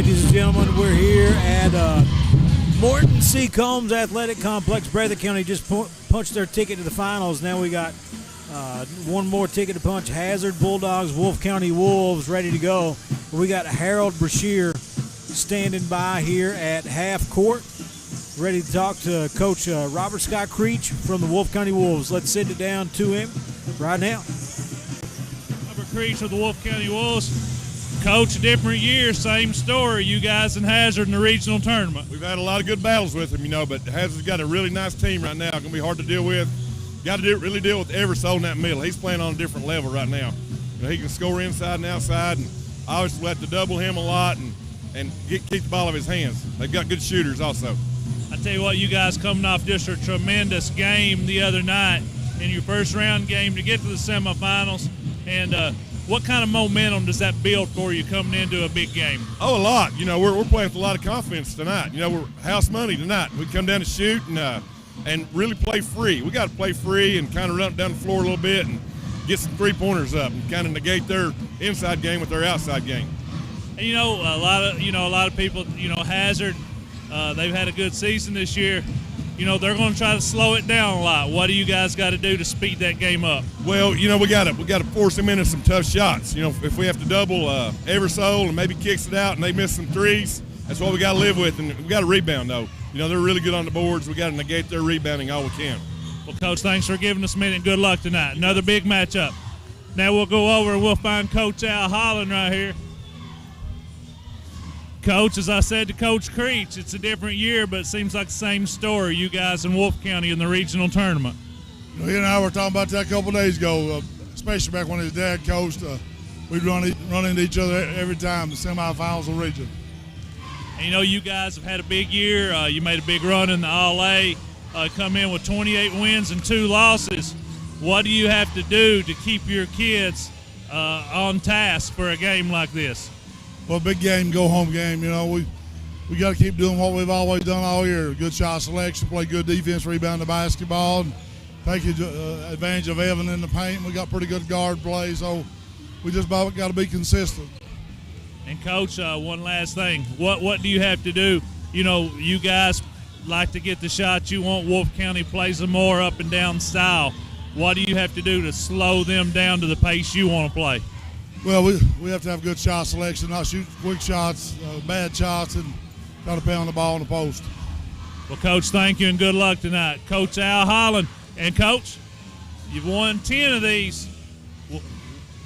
ladies and gentlemen. We're here at Morton C. Combs Athletic Complex. Breathitt County just punched their ticket to the finals. Now we got one more ticket to punch. Hazard Bulldogs, Wolfe County Wolves ready to go. We got Harold Brashear standing by here at half court, ready to talk to Coach Robert Scott Creech from the Wolfe County Wolves. Let's send it down to him right now. Robert Creech of the Wolfe County Wolves. Coach, a different year, same story. You guys in Hazard in the regional tournament. We've had a lot of good battles with them, but Hazard's got a really nice team right now. Going to be hard to deal with. Got to really deal with Eversoul in that middle. He's playing on a different level right now. He can score inside and outside, and I always have to double him a lot and keep the ball in his hands. They've got good shooters also. I tell you what, you guys coming off just a tremendous game the other night in your first round game to get to the semifinals, and what kind of momentum does that build for you coming into a big game? Oh, a lot. We're playing with a lot of confidence tonight. We're house money tonight. We come down to shoot and really play free. We got to play free and kind of run down the floor a little bit and get some three-pointers up and kind of negate their inside game with their outside game. And a lot of people, Hazard, they've had a good season this year. They're going to try to slow it down a lot. What do you guys got to do to speed that game up? Well, we got to force them into some tough shots. If we have to double Eversoul and maybe kicks it out and they miss some threes, that's what we got to live with. And we got to rebound though. They're really good on the boards. We got to negate their rebounding all we can. Well, Coach, thanks for giving us a minute. Good luck tonight. Another big matchup. Now we'll go over and we'll find Coach Al Holland right here. Coach, as I said to Coach Creech, it's a different year, but it seems like the same story. You guys in Wolfe County in the regional tournament. He and I were talking about that a couple of days ago, especially back when his dad coached. We'd run into each other every time, the semifinals of region. And you guys have had a big year. You made a big run in the All-A, come in with 28 wins and 2 losses. What do you have to do to keep your kids on task for a game like this? Well, big game, go home game. We got to keep doing what we've always done all year. Good shot selection, play good defense, rebound the basketball, and take advantage of Evan in the paint. We got pretty good guard play, so we just got to be consistent. And Coach, one last thing. What do you have to do? You guys like to get the shots you want. Wolfe County plays a more up and down style. What do you have to do to slow them down to the pace you want to play? Well, we have to have good shot selection, not shoot quick shots, bad shots, and try to pound the ball in the post. Well, Coach, thank you and good luck tonight. Coach Al Holland. And, Coach, you've won 10 of these.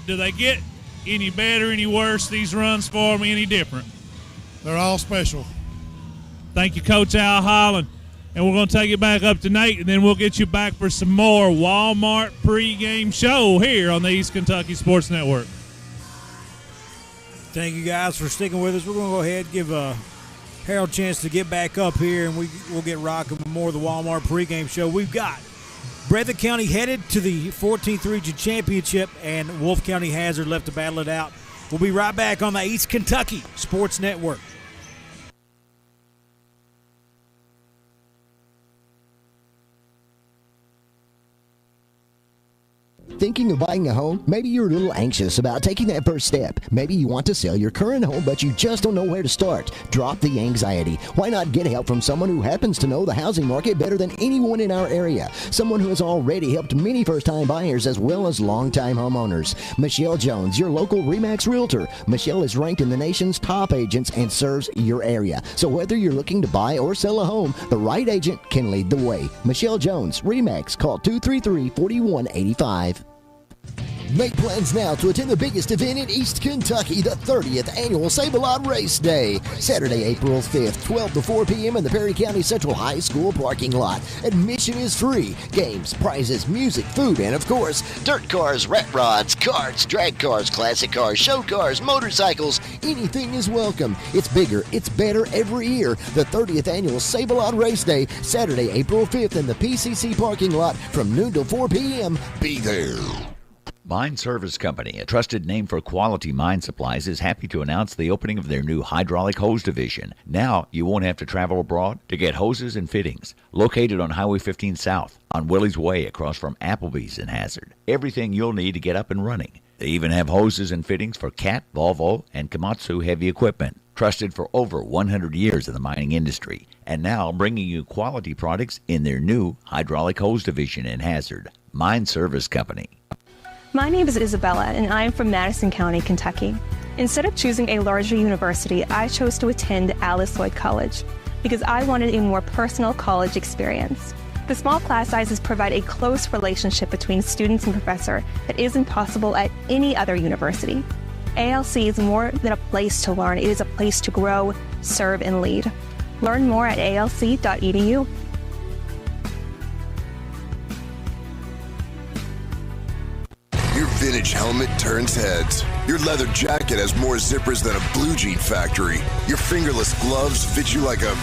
Do they get any better, any worse, these runs for them, any different? They're all special. Thank you, Coach Al Holland. And we're going to take it back up to Nate, and then we'll get you back for some more Walmart pregame show here on the East Kentucky Sports Network. Thank you guys for sticking with us. We're going to go ahead and give Harold a chance to get back up here, and we'll get rocking with more of the Walmart pregame show. We've got Breathitt County headed to the 14th Region Championship, and Wolfe County Hazard left to battle it out. We'll be right back on the East Kentucky Sports Network. Thinking of buying a home? Maybe you're a little anxious about taking that first step. Maybe you want to sell your current home, but you just don't know where to start. Drop the anxiety. Why not get help from someone who happens to know the housing market better than anyone in our area? Someone who has already helped many first-time buyers as well as long-time homeowners. Michelle Jones, your local RE/MAX Realtor. Michelle is ranked in the nation's top agents and serves your area. So whether you're looking to buy or sell a home, the right agent can lead the way. Michelle Jones, RE/MAX. Call 233-4185. Make plans now to attend the biggest event in East Kentucky, the 30th Annual Save-A-Lot Race Day. Saturday, April 5th, 12 to 4 p.m. in the Perry County Central High School parking lot. Admission is free. Games, prizes, music, food, and of course, dirt cars, rat rods, karts, drag cars, classic cars, show cars, motorcycles. Anything is welcome. It's bigger, it's better every year. The 30th Annual Save-A-Lot Race Day, Saturday, April 5th in the PCC parking lot from noon to 4 p.m. Be there. Mine Service Company, a trusted name for quality mine supplies, is happy to announce the opening of their new hydraulic hose division. Now you won't have to travel abroad to get hoses and fittings. Located on Highway 15 South, on Willie's Way across from Applebee's in Hazard. Everything you'll need to get up and running. They even have hoses and fittings for Cat, Volvo, and Komatsu heavy equipment. trusted for over 100 years in the mining industry, and now bringing you quality products in their new hydraulic hose division in Hazard, Mine Service Company. My name is Isabella, and I am from Madison County, Kentucky. Instead of choosing a larger university, I chose to attend Alice Lloyd College because I wanted a more personal college experience. The small class sizes provide a close relationship between students and professor that isn't possible at any other university. ALC is more than a place to learn. It is a place to grow, serve, and lead. Learn more at alc.edu. Your vintage helmet turns heads. Your leather jacket has more zippers than a blue jean factory. Your fingerless gloves fit you like a,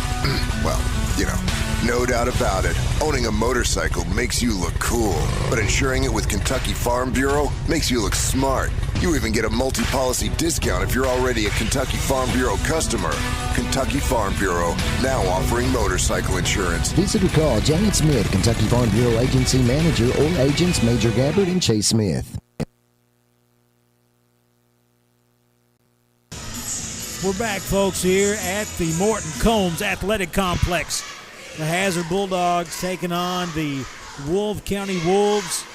well, you know. No doubt about it, owning a motorcycle makes you look cool, but insuring it with Kentucky Farm Bureau makes you look smart. You even get a multi-policy discount if you're already a Kentucky Farm Bureau customer. Kentucky Farm Bureau, now offering motorcycle insurance. Visit or call Janet Smith, Kentucky Farm Bureau Agency Manager, or agents Major Gabbard and Chase Smith. We're back, folks, here at the Morton Combs Athletic Complex. The Hazard Bulldogs taking on the Wolfe County Wolves.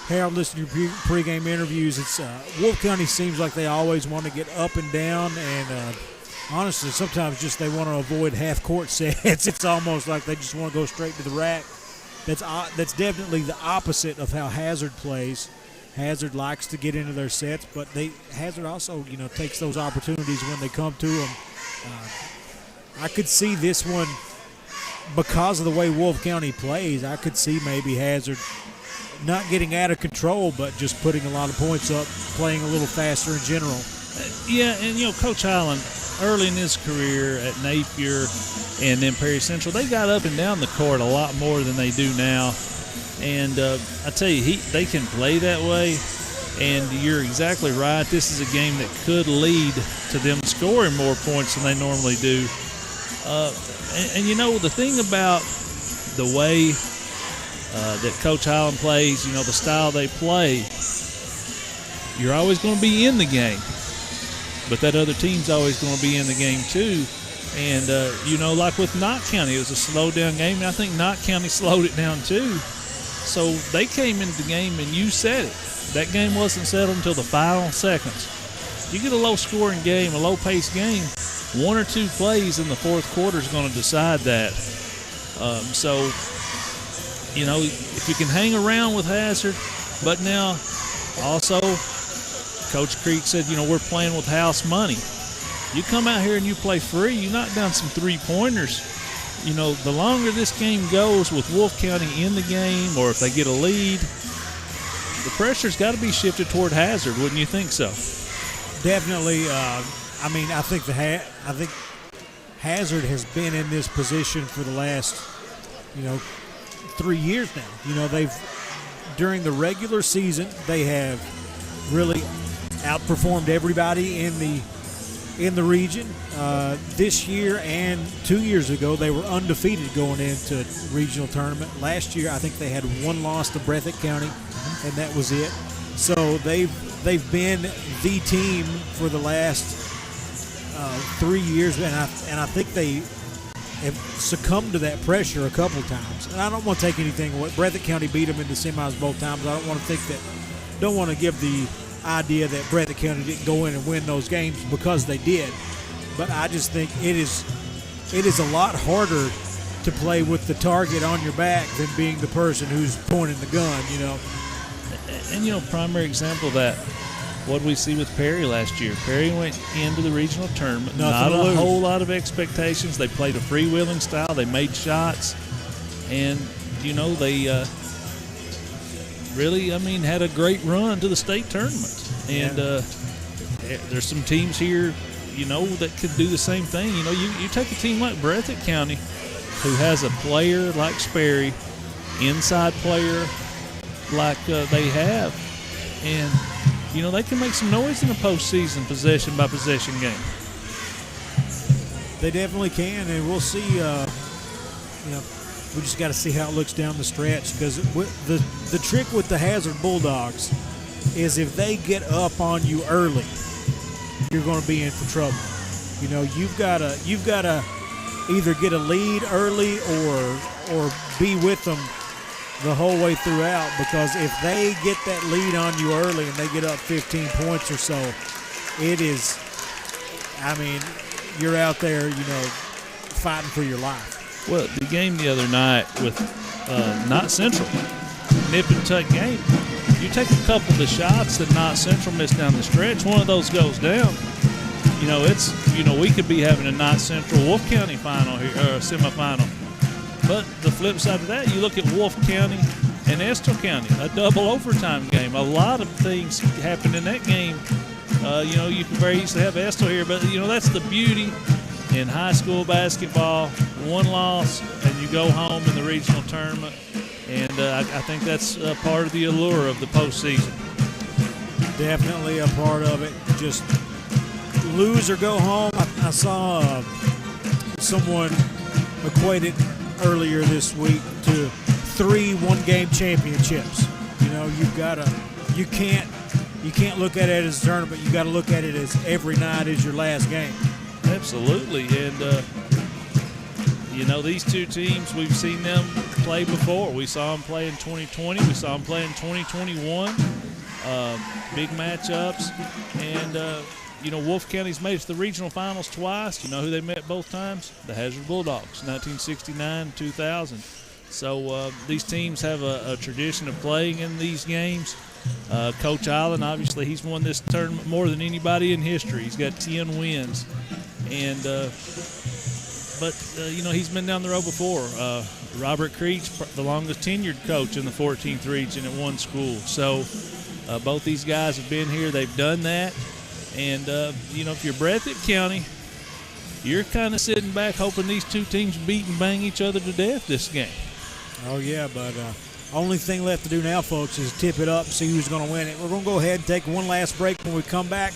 Harold, listen to your pregame interviews. It's Wolfe County seems like they always want to get up and down, and honestly, sometimes just they want to avoid half-court sets. It's almost like they just want to go straight to the rack. That's definitely the opposite of how Hazard plays. Hazard likes to get into their sets, but Hazard also, takes those opportunities when they come to them. I could see this one. Because of the way Wolfe County plays, I could see maybe Hazard not getting out of control, but just putting a lot of points up, playing a little faster in general. Yeah, and Coach Allen, early in his career at Napier and then Perry Central, they got up and down the court a lot more than they do now. And I tell you, they can play that way. And you're exactly right. This is a game that could lead to them scoring more points than they normally do. And the thing about the way that Coach Allen plays, the style they play, you're always going to be in the game. But that other team's always going to be in the game too. And, like with Knott County, it was a slow-down game, and I think Knott County slowed it down too. So they came into the game, and you said it. That game wasn't settled until the final seconds. You get a low-scoring game, a low-paced game, one or two plays in the fourth quarter is going to decide that. If you can hang around with Hazard, but now also Coach Creek said, we're playing with house money. You come out here and you play free, you knock down some three-pointers. The longer this game goes with Wolfe County in the game, or if they get a lead, the pressure's got to be shifted toward Hazard, wouldn't you think so? Definitely. I think Hazard has been in this position for the last, 3 years now. They've during the regular season they have really outperformed everybody in the region. This year and 2 years ago they were undefeated going into regional tournament. Last year I think they had one loss to Breathitt County, and that was it. So they've been the team for the last 3 years, and I think they have succumbed to that pressure a couple times. And I don't want to take anything away. Breathitt County beat them in the semis both times. I don't want to give the idea that Breathitt County didn't go in and win those games, because they did. But I just think it is a lot harder to play with the target on your back than being the person who's pointing the gun. And primary example of that, what did we see with Perry last year? Perry went into the regional tournament, not a whole lot of expectations. They played a freewheeling style. They made shots. And, they really, had a great run to the state tournament. And there's some teams here, that could do the same thing. You take a team like Breathitt County, who has a player like Sperry, inside player like they have, and they can make some noise in a postseason possession-by-possession game. They definitely can, and we'll see. We just got to see how it looks down the stretch, because the trick with the Hazard Bulldogs is if they get up on you early, you're going to be in for trouble. You know, you've got to either get a lead early or be with them the whole way throughout, because if they get that lead on you early and they get up 15 points or so, it is, I mean, you're out there, you know, fighting for your life. Well, the game the other night with Knott Central, nip and tuck game, you take a couple of the shots that Knott Central missed down the stretch, one of those goes down. You know, we could be having a Knott Central Wolfe County final here, or semifinal. But the flip side of that, you look at Wolfe County and Estill County, a double overtime game. A lot of things happened in that game. You know, you can very easily have Estill here, but, you know, that's the beauty in high school basketball. One loss, and you go home in the regional tournament. And I think that's part of the allure of the postseason. Definitely a part of it. Just lose or go home. I saw someone equate it earlier this week to 3 one-game championships. You know, you can't look at it as a tournament. You got to look at it as every night is your last game. Absolutely, and you know, these two teams, we've seen them play before. We saw them play in 2020. We saw them play in 2021. Big matchups, and you know, Wolfe County's made it to the regional finals twice. You know who they met both times? The Hazard Bulldogs, 1969, 2000. So these teams have a tradition of playing in these games. Coach Island, obviously, he's won this tournament more than anybody in history. He's got 10 wins. And you know, he's been down the road before. Robert Creech, the longest tenured coach in the 14th region at one school. So both these guys have been here. They've done that. And, you know, if you're Breathitt County, you're kind of sitting back hoping these two teams beat and bang each other to death this game. Oh, yeah, but only thing left to do now, folks, is tip it up and see who's going to win it. We're going to go ahead and take one last break. When we come back,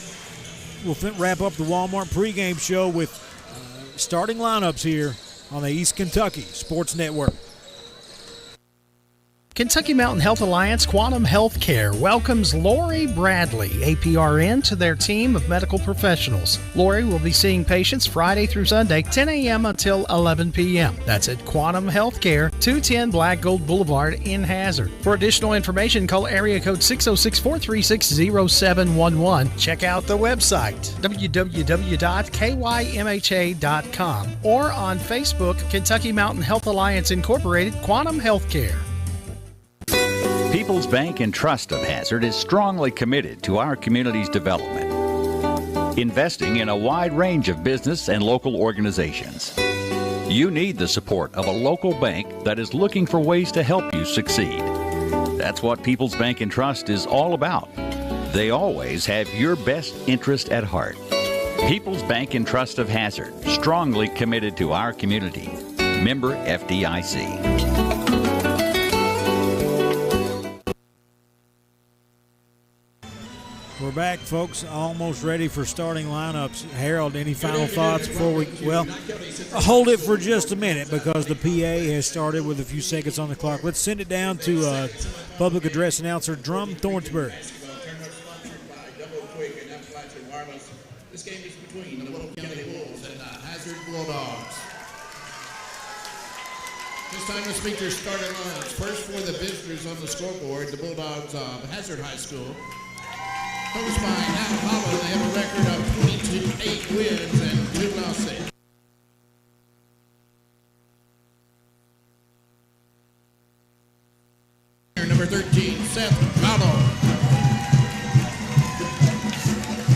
we'll wrap up the Walmart pregame show with starting lineups here on the East Kentucky Sports Network. Kentucky Mountain Health Alliance Quantum Healthcare welcomes Lori Bradley, APRN, to their team of medical professionals. Lori will be seeing patients Friday through Sunday, 10 a.m. until 11 p.m. That's at Quantum Healthcare, 210 Black Gold Boulevard in Hazard. For additional information, call area code 606-436-0711. Check out the website, www.kymha.com, or on Facebook, Kentucky Mountain Health Alliance Incorporated, Quantum Healthcare. People's Bank and Trust of Hazard is strongly committed to our community's development, investing in a wide range of business and local organizations. You need the support of a local bank that is looking for ways to help you succeed. That's what People's Bank and Trust is all about. They always have your best interest at heart. People's Bank and Trust of Hazard, strongly committed to our community. Member FDIC. We're back, folks, almost ready for starting lineups. Harold, any final thoughts before we, well, hold it for just a minute because the PA has started with a few seconds on the clock. Let's send it down to public address announcer Drum Thornsbury. This game is between the Wolfe County Wolves and the Hazard Bulldogs. This time the speakers starting lineups. First for the visitors on the scoreboard, the Bulldogs of Hazard High School. Coached by Al Holland, they have a record of 22-8 wins and 2 losses. Number 13, Seth Gallo.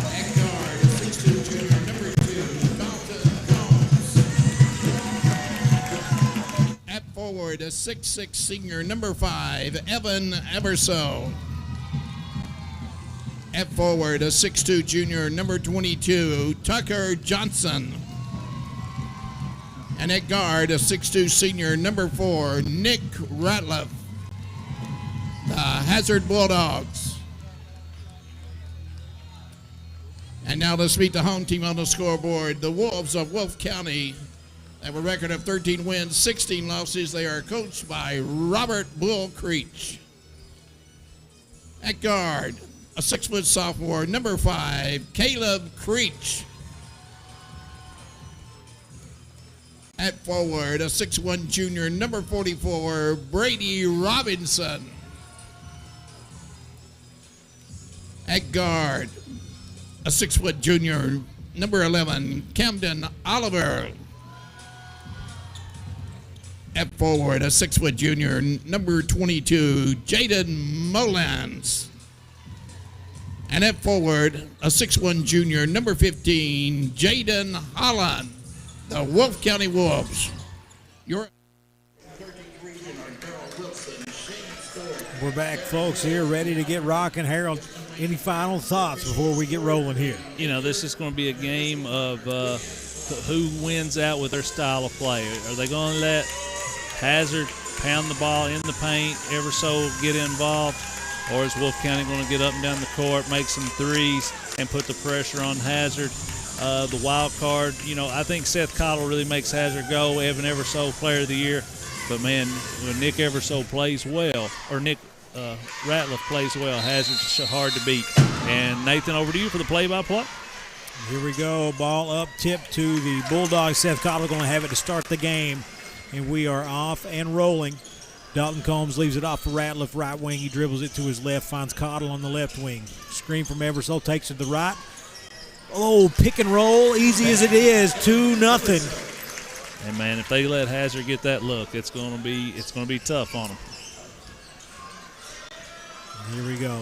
At guard, 6'2" junior, number 2, Dalton Jones. At forward, a 6'6" senior, number 5, Evan Everso. At forward, a 6'2" junior, number 22, Tucker Johnson. And at guard, a 6'2" senior, number 4, Nick Ratliff. The Hazard Bulldogs. And now let's meet the home team on the scoreboard. The Wolves of Wolfe County have a record of 13 wins, 16 losses. They are coached by Robert Bull Creech. At guard, a 6-foot sophomore, number 5, Caleb Creech. At forward, a 6'1 junior, number 44, Brady Robinson. At guard, a 6' junior, number 11, Camden Oliver. At forward, a 6' junior, number 22, Jaden Mullins. And at forward, a 6'1 junior, number 15, Jaden Holland. The Wolfe County Wolves. We're back, folks, here ready to get rocking. Harold, any final thoughts before we get rolling here? You know, this is going to be a game of who wins out with their style of play. Are they going to let Hazard pound the ball in the paint, ever so get involved, or is Wolfe County going to get up and down the court, make some threes, and put the pressure on Hazard? The wild card, you know, I think Seth Cottle really makes Hazard go. Evan Eversole Player of the Year. But, man, when Nick Eversole plays well, or Nick Ratliff plays well, Hazard's hard to beat. And, Nathan, over to you for the play-by-play. Here we go. Ball up, tip to the Bulldogs. Seth Cottle going to have it to start the game. And we are off and rolling. Dalton Combs leaves it off for Ratliff, right wing. He dribbles it to his left, finds Cottle on the left wing. Screen from Eversole, takes it to the right. Oh, pick and roll, easy as it is, 2-0. And man, if they let Hazard get that look, it's gonna be tough on them. Here we go.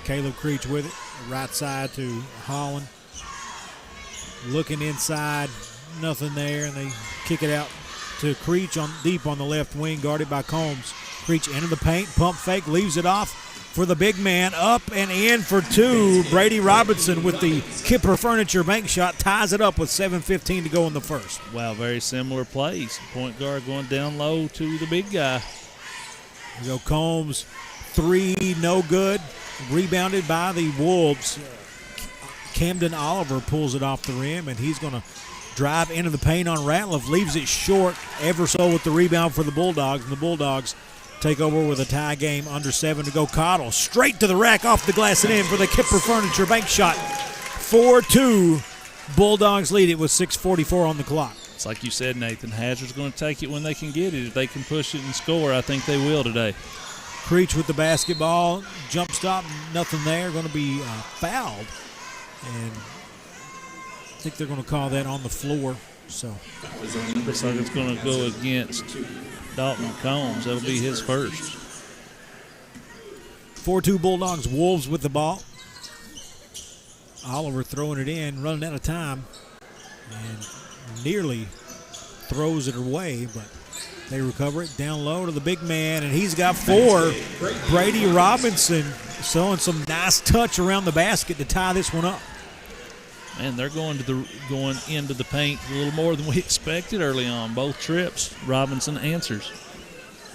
Caleb Creech with it, right side to Holland. Looking inside, nothing there, and they kick it out to Creech deep on the left wing, guarded by Combs. Creech into the paint, pump fake, leaves it off for the big man, up and in for two. Brady Robinson with the Kipper Furniture bank shot ties it up with 7:15 to go in the first. Wow, very similar plays. Point guard going down low to the big guy. Here we go, Combs, three, no good. Rebounded by the Wolves. Camden Oliver pulls it off the rim, and he's going to drive into the paint on Ratliff, leaves it short. Eversole with the rebound for the Bulldogs, and the Bulldogs take over with a tie game, under 7 to go. Cottle straight to the rack, off the glass and in for the Kipper Furniture bank shot. 4-2. Bulldogs lead it with 6:44 on the clock. It's like you said, Nathan. Hazard's going to take it when they can get it. If they can push it and score, I think they will today. Creech with the basketball. Jump stop, nothing there. Going to be fouled. And I think they're going to call that on the floor. So looks like it's going to go against Dalton Combs. That'll be his first. 4-2 Bulldogs. Wolves with the ball. Oliver throwing it in, running out of time, and nearly throws it away, but they recover it down low to the big man, and he's got 4. Brady Robinson showing some nice touch around the basket to tie this one up. Man, they're going into the paint a little more than we expected early on. Both trips, Robinson answers.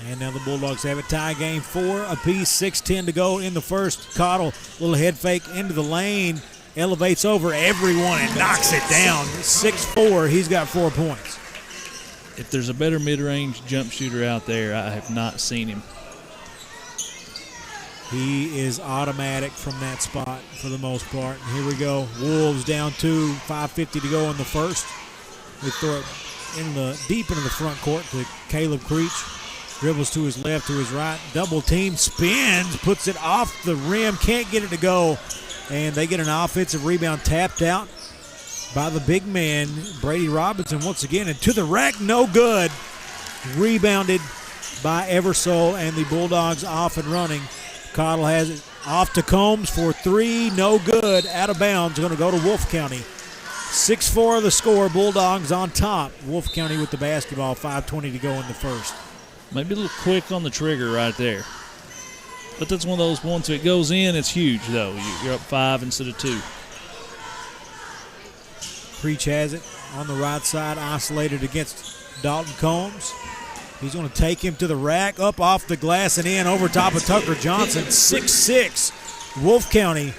And now the Bulldogs have a tie game, 4 apiece, 6:10 to go in the first. Cottle, little head fake into the lane, elevates over everyone and knocks it down. 6-4, he's got 4 points. If there's a better mid-range jump shooter out there, I have not seen him. He is automatic from that spot for the most part. And here we go. Wolves down 2, 5:50 to go in the first. They throw it deep into the front court to Caleb Creech. Dribbles to his left, to his right. Double team, spins, puts it off the rim, can't get it to go. And they get an offensive rebound tapped out by the big man, Brady Robinson, once again. And to the rack, no good. Rebounded by Eversole, and the Bulldogs off and running. Cottle has it off to Combs for 3, no good. Out of bounds, going to go to Wolfe County. 6-4 the score, Bulldogs on top. Wolfe County with the basketball, 5:20 to go in the first. Maybe a little quick on the trigger right there. But that's one of those ones, if it goes in, it's huge, though. You're up 5 instead of 2. Creech has it on the right side, isolated against Dalton Combs. He's going to take him to the rack, up off the glass and in over top of Tucker Johnson. 6-6. Wolfe County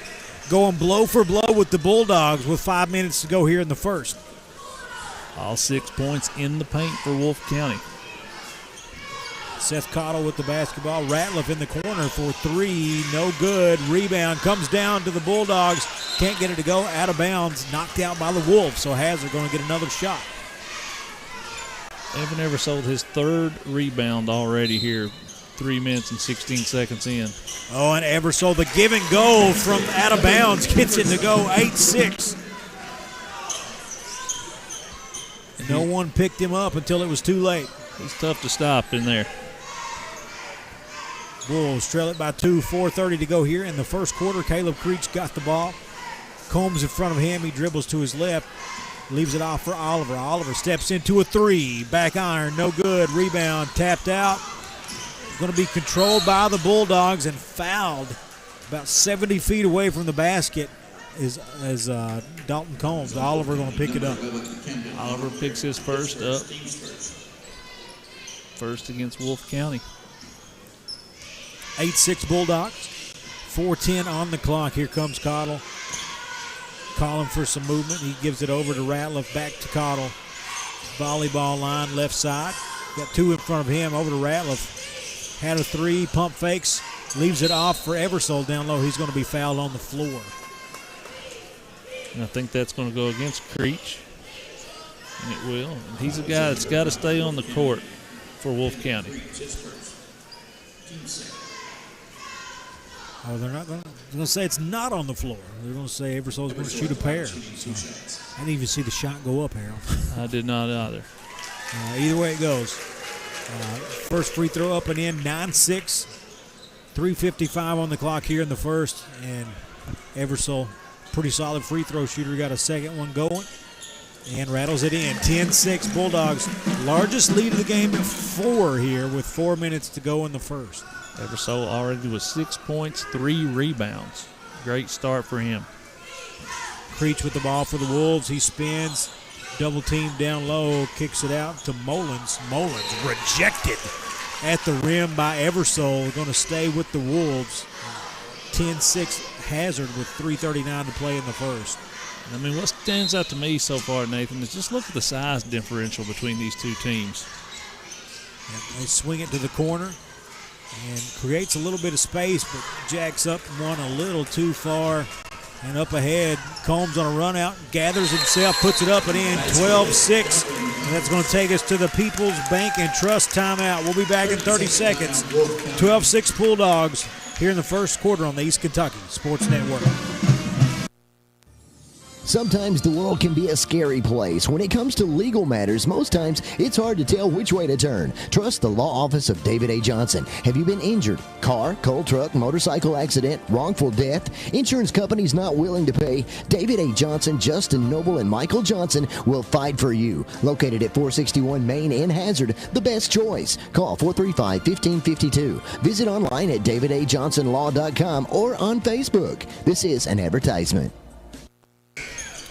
going blow for blow with the Bulldogs with 5 minutes to go here in the first. All 6 points in the paint for Wolfe County. Seth Cottle with the basketball. Ratliff in the corner for 3. No good. Rebound comes down to the Bulldogs. Can't get it to go. Out of bounds. Knocked out by the Wolves. So Hazard going to get another shot. Evan Eversole, his third rebound already here, 3 minutes and 16 seconds in. Oh, and Eversole, the give and go from out of bounds, gets it to go 8-6. No one picked him up until it was too late. It's tough to stop in there. Wolves trail it by 2, 4:30 to go here in the first quarter. Caleb Creech got the ball. Combs in front of him. He dribbles to his left. Leaves it off for Oliver. Oliver steps into a three. Back iron, no good. Rebound tapped out. Going to be controlled by the Bulldogs and fouled about 70 feet away from the basket is Dalton Combs. Oliver going to pick it up. Oliver picks his first up. First against Wolfe County. 8-6 Bulldogs. 4:10 on the clock. Here comes Cottle. Calling for some movement. He gives it over to Ratliff. Back to Cottle. Volleyball line left side. Got two in front of him. Over to Ratliff. Had a three. Pump fakes. Leaves it off for Eversole down low. He's going to be fouled on the floor. And I think that's going to go against Creech. And it will. And he's a guy that's got to stay on the court for Wolfe County. Oh, they're not going to say it's not on the floor. They're going to say Eversole's going to shoot a pair. So I didn't even see the shot go up, Harold. I did not either. Either way it goes. First free throw up and in, 9-6. 3:55 on the clock here in the first. And Eversole, pretty solid free throw shooter, got a second one going. And rattles it in. 10-6 Bulldogs. Largest lead of the game at 4 here with 4 minutes to go in the first. Eversole already with 6 points, 3 rebounds. Great start for him. Creech with the ball for the Wolves. He spins. Double team down low. Kicks it out to Mullins. Mullins rejected at the rim by Eversole. Going to stay with the Wolves. 10-6 Hazard with 3:39 to play in the first. I mean, what stands out to me so far, Nathan, is just look at the size differential between these two teams. And they swing it to the corner and creates a little bit of space, but jacks up one a little too far. And up ahead, Combs on a run out, gathers himself, puts it up and in, 12-6. And that's going to take us to the People's Bank and Trust timeout. We'll be back in 30 seconds. 12-6 Bulldogs here in the first quarter on the East Kentucky Sports Network. Sometimes the world can be a scary place. When it comes to legal matters, most times it's hard to tell which way to turn. Trust the law office of David A. Johnson. Have you been injured? Car, coal truck, motorcycle accident, wrongful death? Insurance companies not willing to pay? David A. Johnson, Justin Noble, and Michael Johnson will fight for you. Located at 461 Main in Hazard, the best choice. Call 435-1552. Visit online at davidajohnsonlaw.com or on Facebook. This is an advertisement.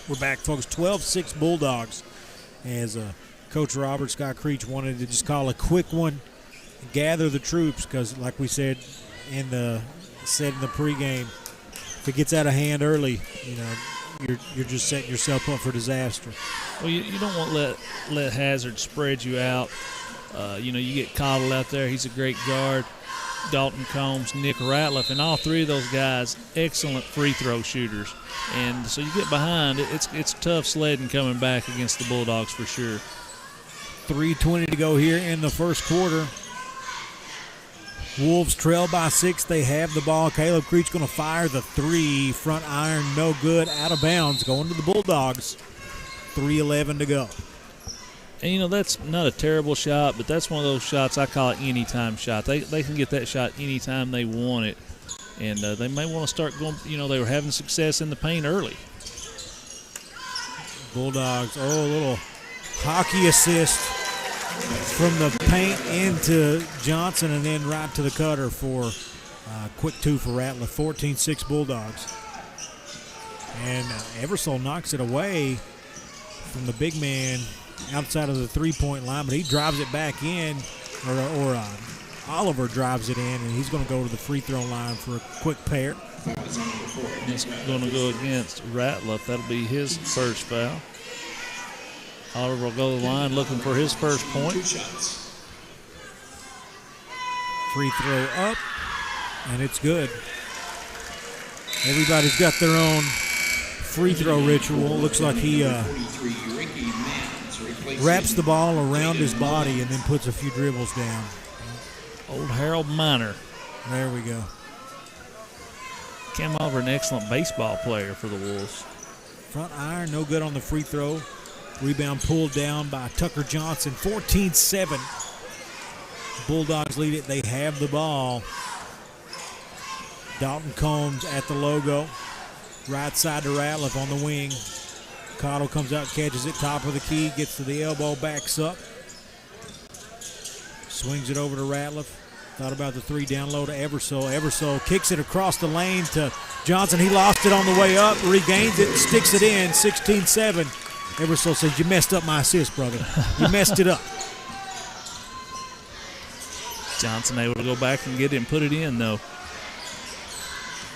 We're back, folks. 12-6 Bulldogs. As Coach Robert Scott Creech wanted to just call a quick one, gather the troops, because like we said in the pregame, if it gets out of hand early, you know, you're just setting yourself up for disaster. Well, you don't want to let Hazard spread you out. You know, you get Cottle out there. He's a great guard. Dalton Combs, Nick Ratliff, and all three of those guys, excellent free throw shooters. And so you get behind, it's tough sledding coming back against the Bulldogs for sure. 3:20 to go here in the first quarter. Wolves trail by 6. They have the ball. Caleb Creech going to fire the three. Front iron, no good. Out of bounds. Going to the Bulldogs. 3:11 to go. And, you know, that's not a terrible shot, but that's one of those shots I call it anytime shot. They can get that shot anytime they want it. And they may want to start going, you know, they were having success in the paint early. Bulldogs, a little hockey assist from the paint into Johnson and then right to the cutter for quick two for Ratliff. 14-6 Bulldogs. And Eversole knocks it away from the big man outside of the three-point line, but he drives it back in, or Oliver drives it in, and he's going to go to the free throw line for a quick pair. It's going to go against Ratliff. That'll be his first foul. Oliver will go to the line looking for his first point. Free throw up, and it's good. Everybody's got their own free throw ritual. Looks like he wraps the ball around his body and then puts a few dribbles down. Old Harold Miner. There we go. Came over an excellent baseball player for the Wolves. Front iron, no good on the free throw. Rebound pulled down by Tucker Johnson. 14-7. Bulldogs lead it. They have the ball. Dalton Combs at the logo. Right side to Ratliff on the wing. Cottle comes out, catches it, top of the key, gets to the elbow, backs up. Swings it over to Ratliff. Thought about the three down low to Eversole. Eversole kicks it across the lane to Johnson. He lost it on the way up, regains it, sticks it in, 16-7. Eversole says, you messed up my assist, brother. You messed it up. Johnson able to go back and get it and put it in, though.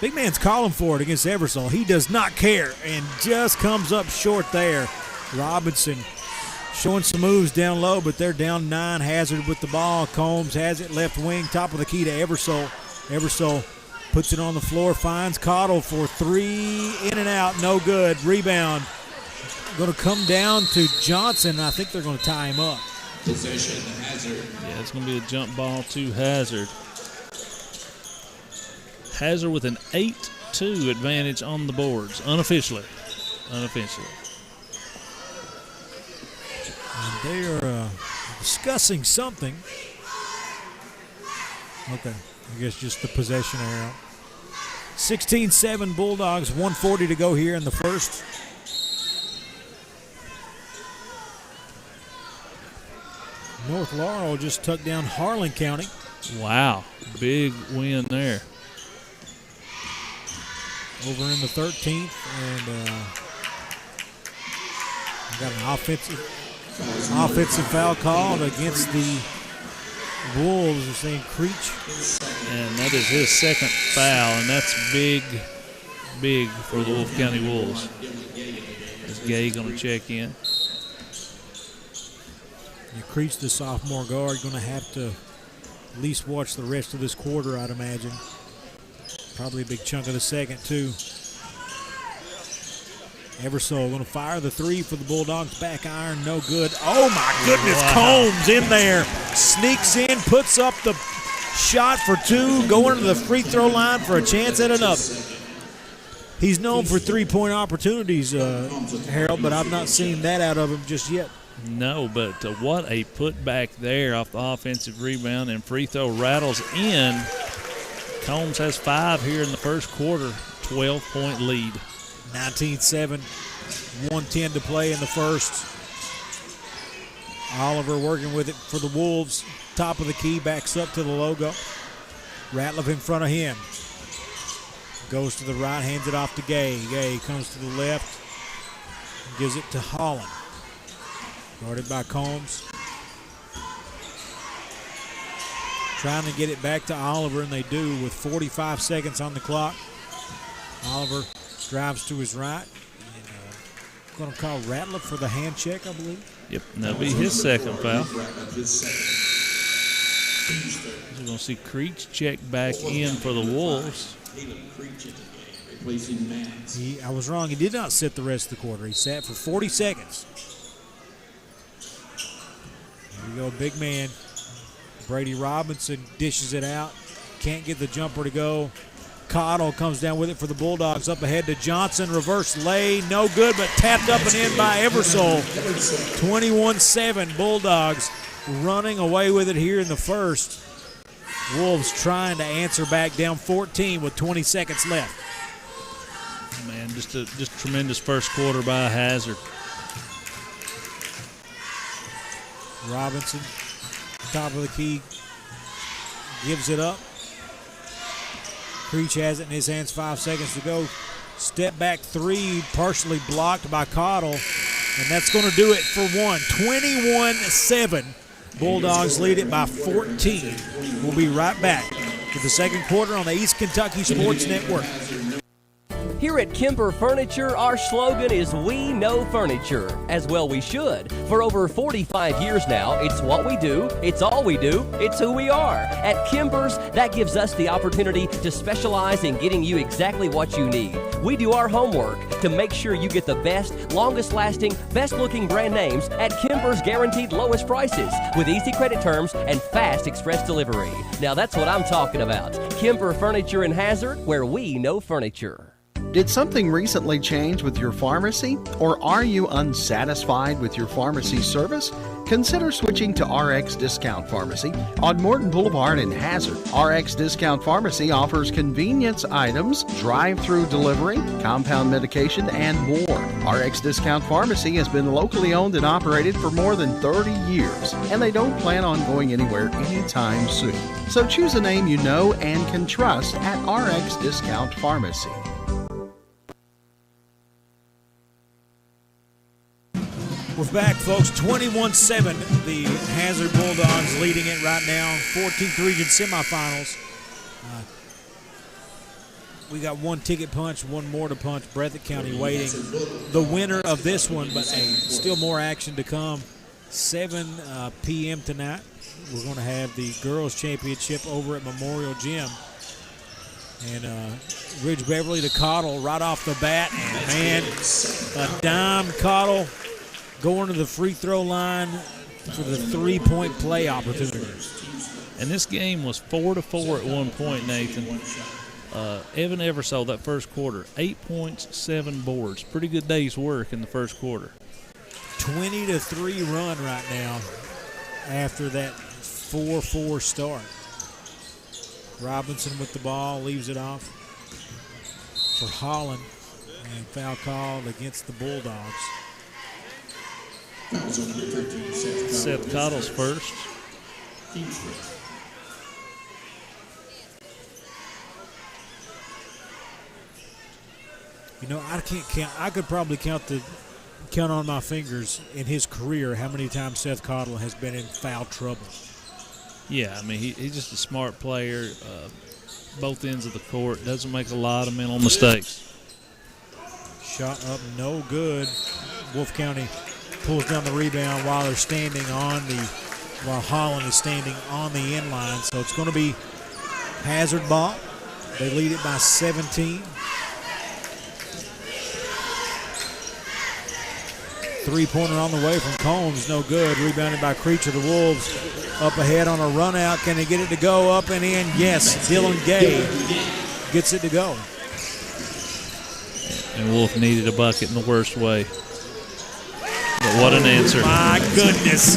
Big man's calling for it against Eversole. He does not care and just comes up short there. Robinson showing some moves down low, but they're down 9. Hazard with the ball. Combs has it left wing, top of the key to Eversole. Eversole puts it on the floor, finds Cottle for 3, in and out, no good. Rebound going to come down to Johnson. I think they're going to tie him up. Possession, Hazard. Yeah, it's going to be a jump ball to Hazard. Hazard with an 8-2 advantage on the boards, unofficially. And they are discussing something. Okay, I guess just the possession arrow. 16-7 Bulldogs, 1:40 to go here in the first. North Laurel just took down Harlan County. Wow, big win there. Over in the 13th, and got an offensive foul called against the Wolves. They're saying Creech. And that is his second foul, and that's big for the Wolfe County Wolves. Is Gay going to check in? And Creech, the sophomore guard, going to have to at least watch the rest of this quarter, I'd imagine. Probably a big chunk of the second, too. Eversole going to fire the 3 for the Bulldogs. Back iron, no good. Oh, my goodness. Wow. Combs in there. Sneaks in, puts up the shot for 2, going to the free throw line for a chance at another. He's known for three-point opportunities, Harold, but I've not seen that out of him just yet. No, but what a putback there off the offensive rebound, and free throw rattles in. Combs has 5 here in the first quarter, 12-point lead. 19-7, 1:10 to play in the first. Oliver working with it for the Wolves. Top of the key, backs up to the logo. Ratliff in front of him. Goes to the right, hands it off to Gay. Gay comes to the left, gives it to Holland. Guarded by Combs. Trying to get it back to Oliver, and they do with 45 seconds on the clock. Oliver drives to his right. And going to call Ratliff for the hand check, I believe. Yep, and that'll be his second foul. We're going to see Creech check back in for the Wolves. I was wrong. He did not sit the rest of the quarter. He sat for 40 seconds. Here we go, big man. Brady Robinson dishes it out. Can't get the jumper to go. Cottle comes down with it for the Bulldogs. Up ahead to Johnson. Reverse lay. No good, but tapped up and in by Eversole. 21-7 Bulldogs running away with it here in the first. Wolves trying to answer back, down 14 with 20 seconds left. Man, just tremendous first quarter by Hazard. Robinson, top of the key, gives it up. Creech has it in his hands, 5 seconds to go. Step back 3, partially blocked by Cottle, and that's going to do it for one. 21-7. Bulldogs lead it by 14. We'll be right back with the second quarter on the East Kentucky Sports Network. Here at Kimber Furniture, our slogan is "We know furniture." As well we should. For over 45 years now, it's what we do, it's all we do, it's who we are. At Kimber's, that gives us the opportunity to specialize in getting you exactly what you need. We do our homework to make sure you get the best, longest lasting, best looking brand names at Kimber's guaranteed lowest prices with easy credit terms and fast express delivery. Now that's what I'm talking about. Kimber Furniture in Hazard, where we know furniture. Did something recently change with your pharmacy? Or are you unsatisfied with your pharmacy service? Consider switching to RX Discount Pharmacy on Morton Boulevard in Hazard. RX Discount Pharmacy offers convenience items, drive-through delivery, compound medication, and more. RX Discount Pharmacy has been locally owned and operated for more than 30 years, and they don't plan on going anywhere anytime soon. So choose a name you know and can trust at RX Discount Pharmacy. We're back, folks. 21-7. The Hazard Bulldogs leading it right now. 14th Region semifinals. We got one ticket punch, one more to punch. Breathitt County waiting. The winner of this one, but still more action to come. 7 p.m. tonight. We're going to have the girls' championship over at Memorial Gym. And Ridge Beverly to Cottle right off the bat. And, man, a dime Cottle going to the free throw line for the three-point play opportunity. And this game was 4-4 at one point, Nathan. Evan Eversole, that first quarter, 8 points, 7 boards. Pretty good day's work in the first quarter. 20-3 run right now after that 4-4 start. Robinson with the ball, leaves it off for Holland, and foul called against the Bulldogs. Seth Cottle's first. You know, I can't count. I could probably count on my fingers in his career how many times Seth Cottle has been in foul trouble. Yeah, I mean, he's just a smart player. Both ends of the court. Doesn't make a lot of mental mistakes. Shot up, no good. Wolfe County pulls down the rebound while Holland is standing on the end line. So it's going to be Hazard ball. They lead it by 17. Three-pointer on the way from Combs, no good. Rebounded by Creature. The Wolves up ahead on a run out. Can they get it to go up and in? Yes, Dylan Gay gets it to go. And Wolfe needed a bucket in the worst way. But what an answer. My goodness.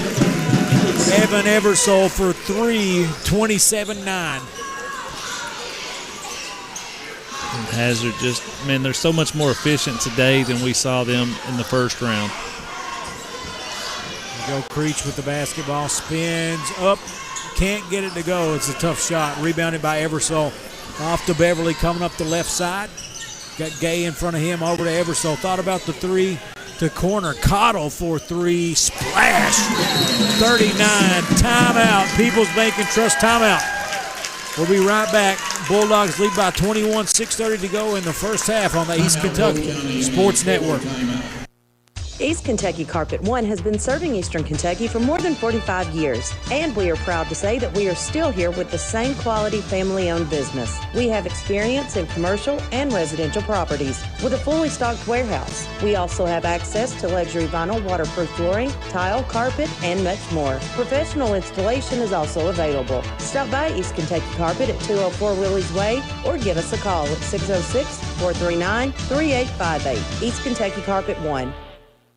Evan Eversole for 3, 27-9. Hazard just, man, they're so much more efficient today than we saw them in the first round. Go Creech with the basketball, spins up, can't get it to go. It's a tough shot. Rebounded by Eversole. Off to Beverly, coming up the left side. Got Gay in front of him, over to Eversole. Thought about the three to corner. Cottle for 3, splash. 39, timeout. People's Bank and Trust timeout. We'll be right back. Bulldogs lead by 21, 6:30 to go in the first half on the East Kentucky Sports Network. East Kentucky Carpet One has been serving Eastern Kentucky for more than 45 years, and we are proud to say that we are still here with the same quality family-owned business. We have experience in commercial and residential properties with a fully stocked warehouse. We also have access to luxury vinyl waterproof flooring, tile, carpet, and much more. Professional installation is also available. Stop by East Kentucky Carpet at 204 Willie's Way or give us a call at 606-439-3858. East Kentucky Carpet One.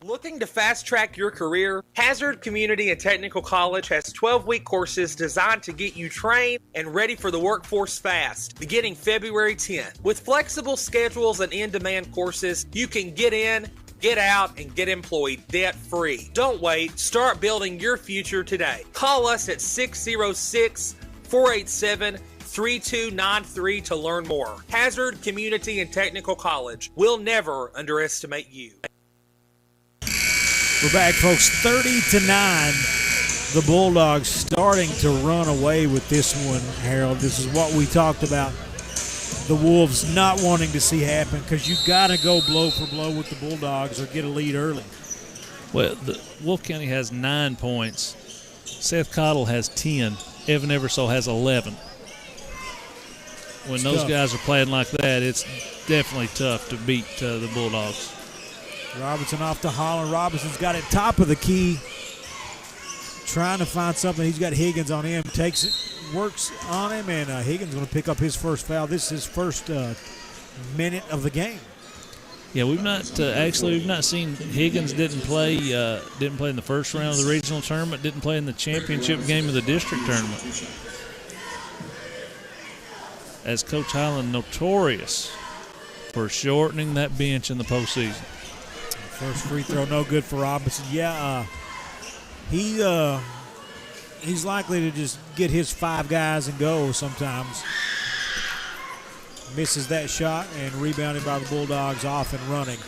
Looking to fast-track your career? Hazard Community and Technical College has 12-week courses designed to get you trained and ready for the workforce fast, beginning February 10th. With flexible schedules and in-demand courses, you can get in, get out, and get employed debt-free. Don't wait. Start building your future today. Call us at 606-487-3293 to learn more. Hazard Community and Technical College. We'll never underestimate you. We're back, folks. 30-9. The Bulldogs starting to run away with this one, Harold. This is what we talked about the Wolves not wanting to see happen, because you got to go blow for blow with the Bulldogs or get a lead early. Well, Wolfe County has 9 points. Seth Cottle has 10. Evan Eversole has 11. When those guys are playing like that, it's definitely tough to beat the Bulldogs. Robinson off to Holland. Robinson's got it top of the key, trying to find something. He's got Higgins on him. Takes it, works on him, and Higgins going to pick up his first foul. This is his first minute of the game. Yeah, we've not seen Higgins didn't play in the first round of the regional tournament, didn't play in the championship game of the district tournament. As Coach Highland notorious for shortening that bench in the postseason. First free throw, no good for Robinson. Yeah, he's likely to just get his 5 guys and go sometimes. Misses that shot and rebounded by the Bulldogs, off and running.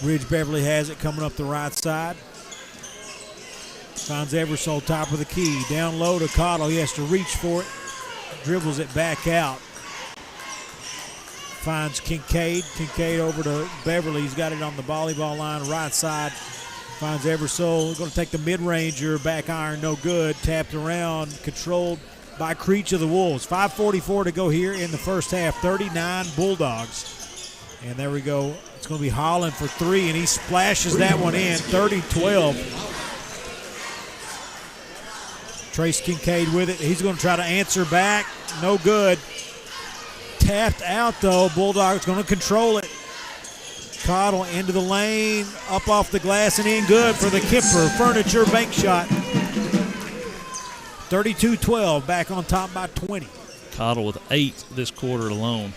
Ridge Beverly has it coming up the right side. Finds Eversole top of the key. Down low to Cottle. He has to reach for it. Dribbles it back out. Finds Kincaid. Kincaid over to Beverly. He's got it on the volleyball line, right side. Finds Eversole. Going to take the mid-ranger. Back iron, no good. Tapped around, controlled by Creech of the Wolves. 5:44 to go here in the first half. 39 Bulldogs. And there we go. It's going to be Holland for 3, and he splashes that one in. 30-12. Trace Kincaid with it. He's going to try to answer back. No good. Tapped out, though. Bulldogs going to control it. Cottle into the lane, up off the glass and in, good for the Kemper Furniture bank shot. 32-12, back on top by 20. Cottle with 8 this quarter alone.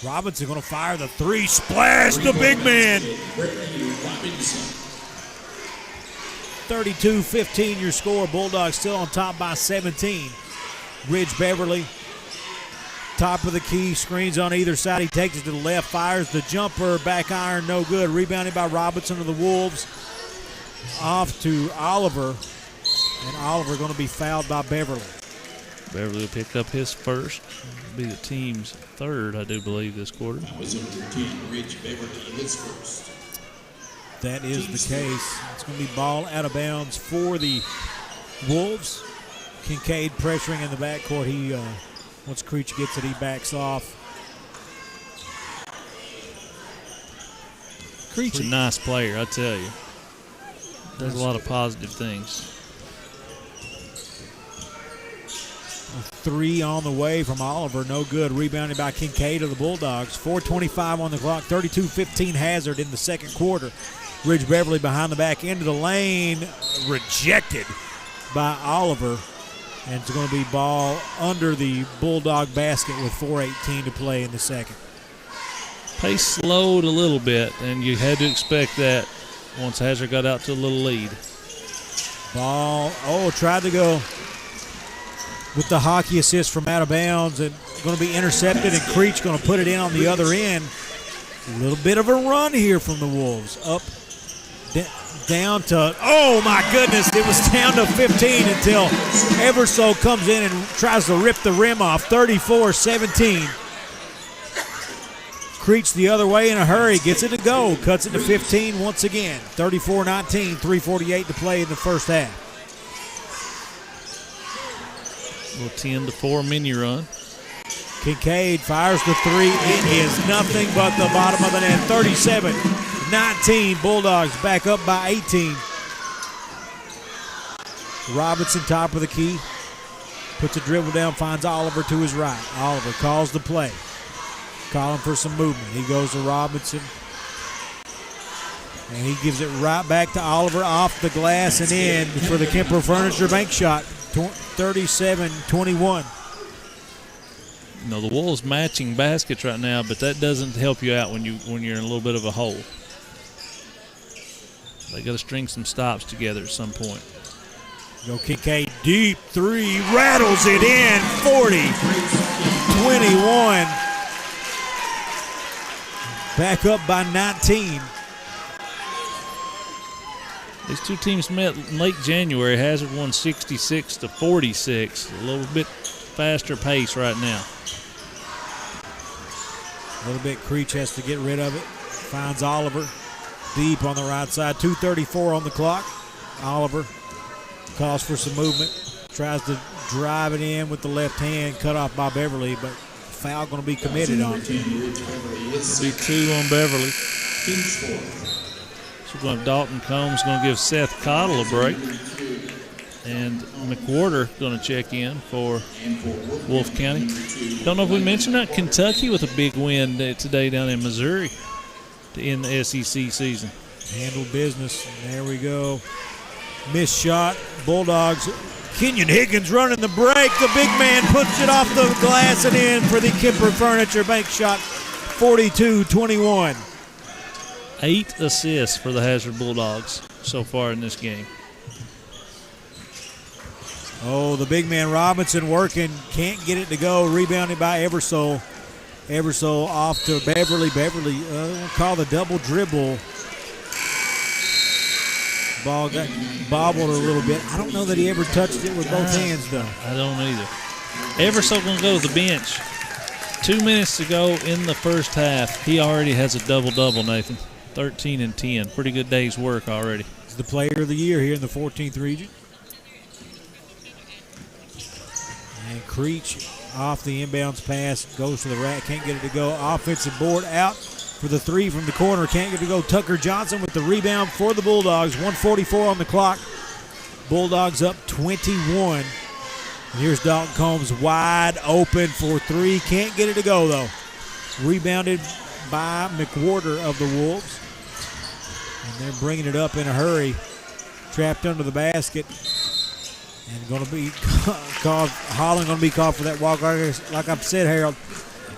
Robinson going to fire the 3, splash the big man. 32-15 your score. Bulldogs still on top by 17. Ridge Beverly, top of the key, screens on either side. He takes it to the left, fires the jumper, back iron, no good. Rebounded by Robinson of the Wolves. Off to Oliver, and Oliver going to be fouled by Beverly. Beverly will pick up his first. It'll be the team's 3rd, I do believe, this quarter. That was number 13, Ridge Beverly, his first. That is the case. It's going to be ball out of bounds for the Wolves. Kincaid pressuring in the backcourt. He, once Creech gets it, he backs off. Creech a nice player, I tell you. Does a lot of positive things. 3 on the way from Oliver, no good. Rebounded by Kincaid of the Bulldogs. 4:25 on the clock. 32-15 Hazard in the second quarter. Ridge Beverly behind the back into the lane, rejected by Oliver. And it's going to be ball under the Bulldog basket with 4:18 to play in the second. Pace slowed a little bit, and you had to expect that once Hazard got out to a little lead. Ball, tried to go with the hockey assist from out of bounds, and going to be intercepted, and Creech going to put it in on the other end. A little bit of a run here from the Wolves. Up, down to, oh my goodness, it was down to 15 until Eversole comes in and tries to rip the rim off. 34-17. Creech the other way in a hurry, gets it to go, cuts it to 15 once again. 34-19, 3:48 to play in the first half. A little 10-4 mini run. Kincaid fires the 3. It is nothing but the bottom of the net. 37-19. Bulldogs back up by 18. Robinson top of the key. Puts a dribble down, finds Oliver to his right. Oliver calls the play. Calling for some movement. He goes to Robinson. And he gives it right back to Oliver off the glass and in for the Kemper Furniture bank shot. 37-21. You know, the Wolves matching baskets right now, but that doesn't help you out when you're in a little bit of a hole. They got to string some stops together at some point. Go Kincaid, deep 3, rattles it in. 40-21. Back up by 19. These two teams met in late January. Hazard won 66-46. A little bit faster pace right now. A little bit. Creech has to get rid of it. Finds Oliver deep on the right side. 2:34 on the clock. Oliver calls for some movement. Tries to drive it in with the left hand. Cut off by Beverly, but foul going to be committed on it. It'll be 2 on Beverly. So we're going to have Dalton Combs going to give Seth Cottle a break. And McWhorter going to check in for Wolfe County. Don't know if we mentioned that. Kentucky with a big win today down in Missouri to end the SEC season. Handle business. There we go. Missed shot. Bulldogs. Kenyon Higgins running the break. The big man puts it off the glass and in for the Kemper Furniture bank shot. 42-21. 8 assists for the Hazard Bulldogs so far in this game. Oh, the big man Robinson working. Can't get it to go. Rebounded by Eversole. Eversole off to Beverly. Beverly we'll call the double dribble. Ball got bobbled a little bit. I don't know that he ever touched it with both hands, though. I don't either. Eversole going to go to the bench. 2 minutes to go in the first half. He already has a double-double, Nathan. 13 and 10. Pretty good day's work already. He's the player of the year here in the 14th region. And Creech off the inbounds pass. Goes to the rack. Can't get it to go. Offensive board out for the 3 from the corner. Can't get it to go. Tucker Johnson with the rebound for the Bulldogs. 1:44 on the clock. Bulldogs up 21. And here's Dalton Combs wide open for 3. Can't get it to go, though. Rebounded by McWhorter of the Wolves. And they're bringing it up in a hurry. Trapped under the basket. And going to be called. Holland going to be called for that walk. Like I've said, Harold,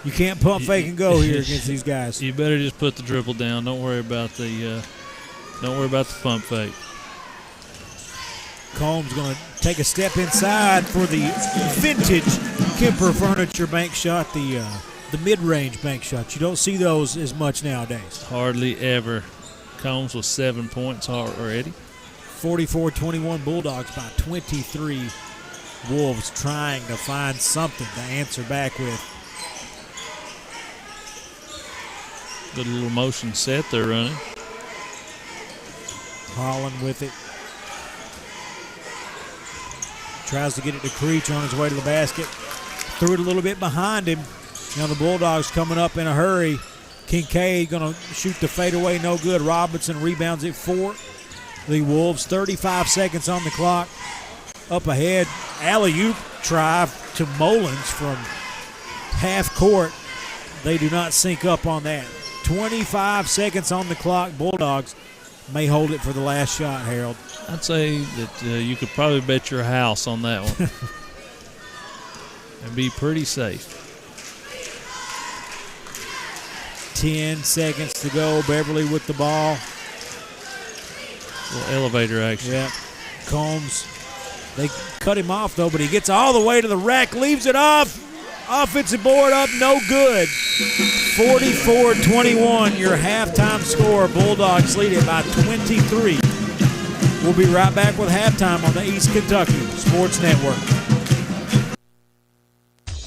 you can't pump, fake, and go here against these guys. You better just put the dribble down. Don't worry about the pump fake. Combs going to take a step inside for the vintage Kemper Furniture bank shot, the mid-range bank shot. You don't see those as much nowadays. Hardly ever. Combs with 7 points already. 44-21 Bulldogs by 23. Wolves trying to find something to answer back with. Good little motion set they're running. Holland with it. Tries to get it to Creech on his way to the basket. Threw it a little bit behind him. Now the Bulldogs coming up in a hurry. Kincaid going to shoot the fadeaway, no good. Robinson rebounds it for the Wolves. 35 seconds on the clock. Up ahead, alley-oop try to Mullins from half court. They do not sync up on that. 25 seconds on the clock. Bulldogs may hold it for the last shot, Harold. I'd say that you could probably bet your house on that one. And be pretty safe. 10 seconds to go. Beverly with the ball. Little elevator action. Yeah. Combs. They cut him off, though, but he gets all the way to the rack, leaves it off. Offensive board up, no good. 44-21, your halftime score. Bulldogs lead it by 23. We'll be right back with halftime on the East Kentucky Sports Network.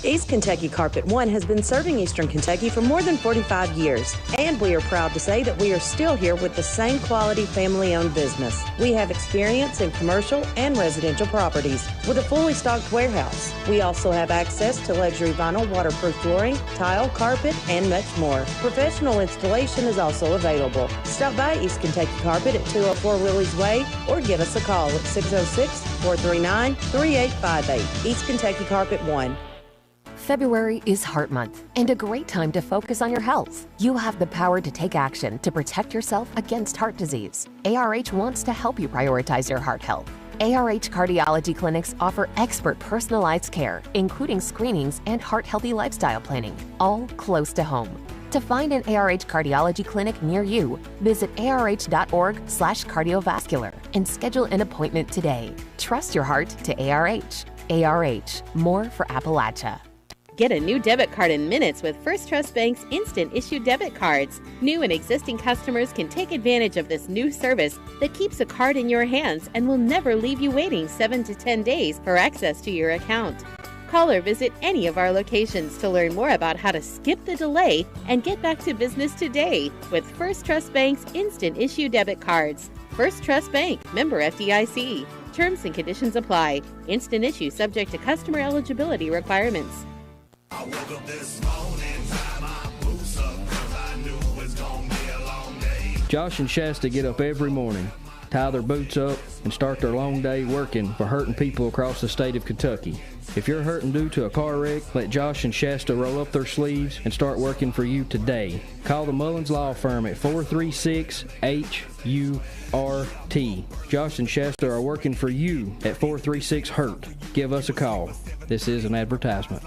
East Kentucky Carpet One has been serving Eastern Kentucky for more than 45 years, and we are proud to say that we are still here with the same quality family-owned business. We have experience in commercial and residential properties with a fully stocked warehouse. We also have access to luxury vinyl waterproof flooring, tile, carpet, and much more. Professional installation is also available. Stop by East Kentucky Carpet at 204 Willie's Way or give us a call at 606-439-3858. East Kentucky Carpet One. February is Heart Month and a great time to focus on your health. You have the power to take action to protect yourself against heart disease. ARH wants to help you prioritize your heart health. ARH cardiology clinics offer expert personalized care, including screenings and heart-healthy lifestyle planning, all close to home. To find an ARH cardiology clinic near you, visit arh.org/cardiovascular and schedule an appointment today. Trust your heart to ARH. ARH, more for Appalachia. Get a new debit card in minutes with First Trust Bank's instant issue debit cards. New and existing customers can take advantage of this new service that keeps a card in your hands and will never leave you waiting 7 to 10 days for access to your account. Call or visit any of our locations to learn more about how to skip the delay and get back to business today with First Trust Bank's instant issue debit cards. First Trust Bank, member FDIC. Terms and conditions apply. Instant issue subject to customer eligibility requirements. I woke up this morning, tied my boots up, 'cause I knew it was gonna be a long day. Josh and Shasta get up every morning, tie their boots up, and start their long day working for hurting people across the state of Kentucky. If you're hurting due to a car wreck, let Josh and Shasta roll up their sleeves and start working for you today. Call the Mullins Law Firm at 436-HURT. Josh and Shasta are working for you at 436-HURT. Give us a call. This is an advertisement.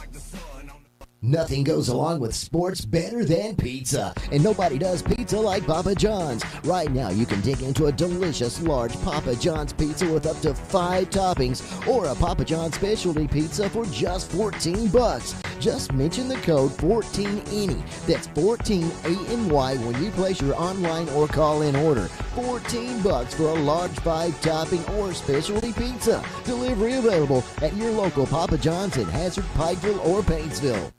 Nothing goes along with sports better than pizza, and nobody does pizza like Papa John's. Right now, you can dig into a delicious large Papa John's pizza with up to 5 toppings, or a Papa John's specialty pizza for just $14. Just mention the code 14ANY. That's 14ANY when you place your online or call-in order. $14 for a large 5-topping or specialty pizza. Delivery available at your local Papa John's in Hazard, Pikeville, or Paintsville.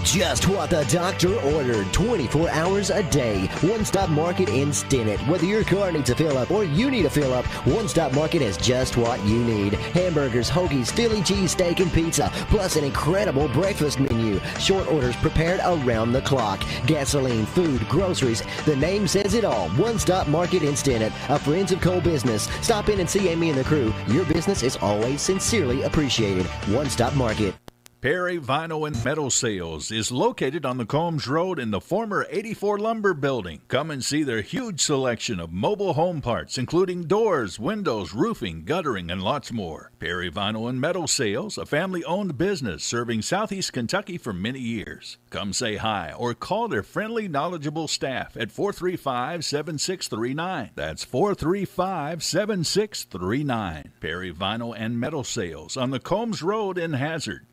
Just what the doctor ordered, 24 hours a day. One Stop Market in Stinnett. Whether your car needs a fill-up or you need a fill-up, One Stop Market has just what you need. Hamburgers, hoagies, Philly cheesesteak, and pizza, plus an incredible breakfast menu. Short orders prepared around the clock. Gasoline, food, groceries. The name says it all. One Stop Market in Stinnett, a Friends of Coal business. Stop in and see Amy and the crew. Your business is always sincerely appreciated. One Stop Market. Perry Vinyl and Metal Sales is located on the Combs Road in the former 84 Lumber Building. Come and see their huge selection of mobile home parts, including doors, windows, roofing, guttering, and lots more. Perry Vinyl and Metal Sales, a family-owned business serving Southeast Kentucky for many years. Come say hi or call their friendly, knowledgeable staff at 435-7639. That's 435-7639. Perry Vinyl and Metal Sales on the Combs Road in Hazard.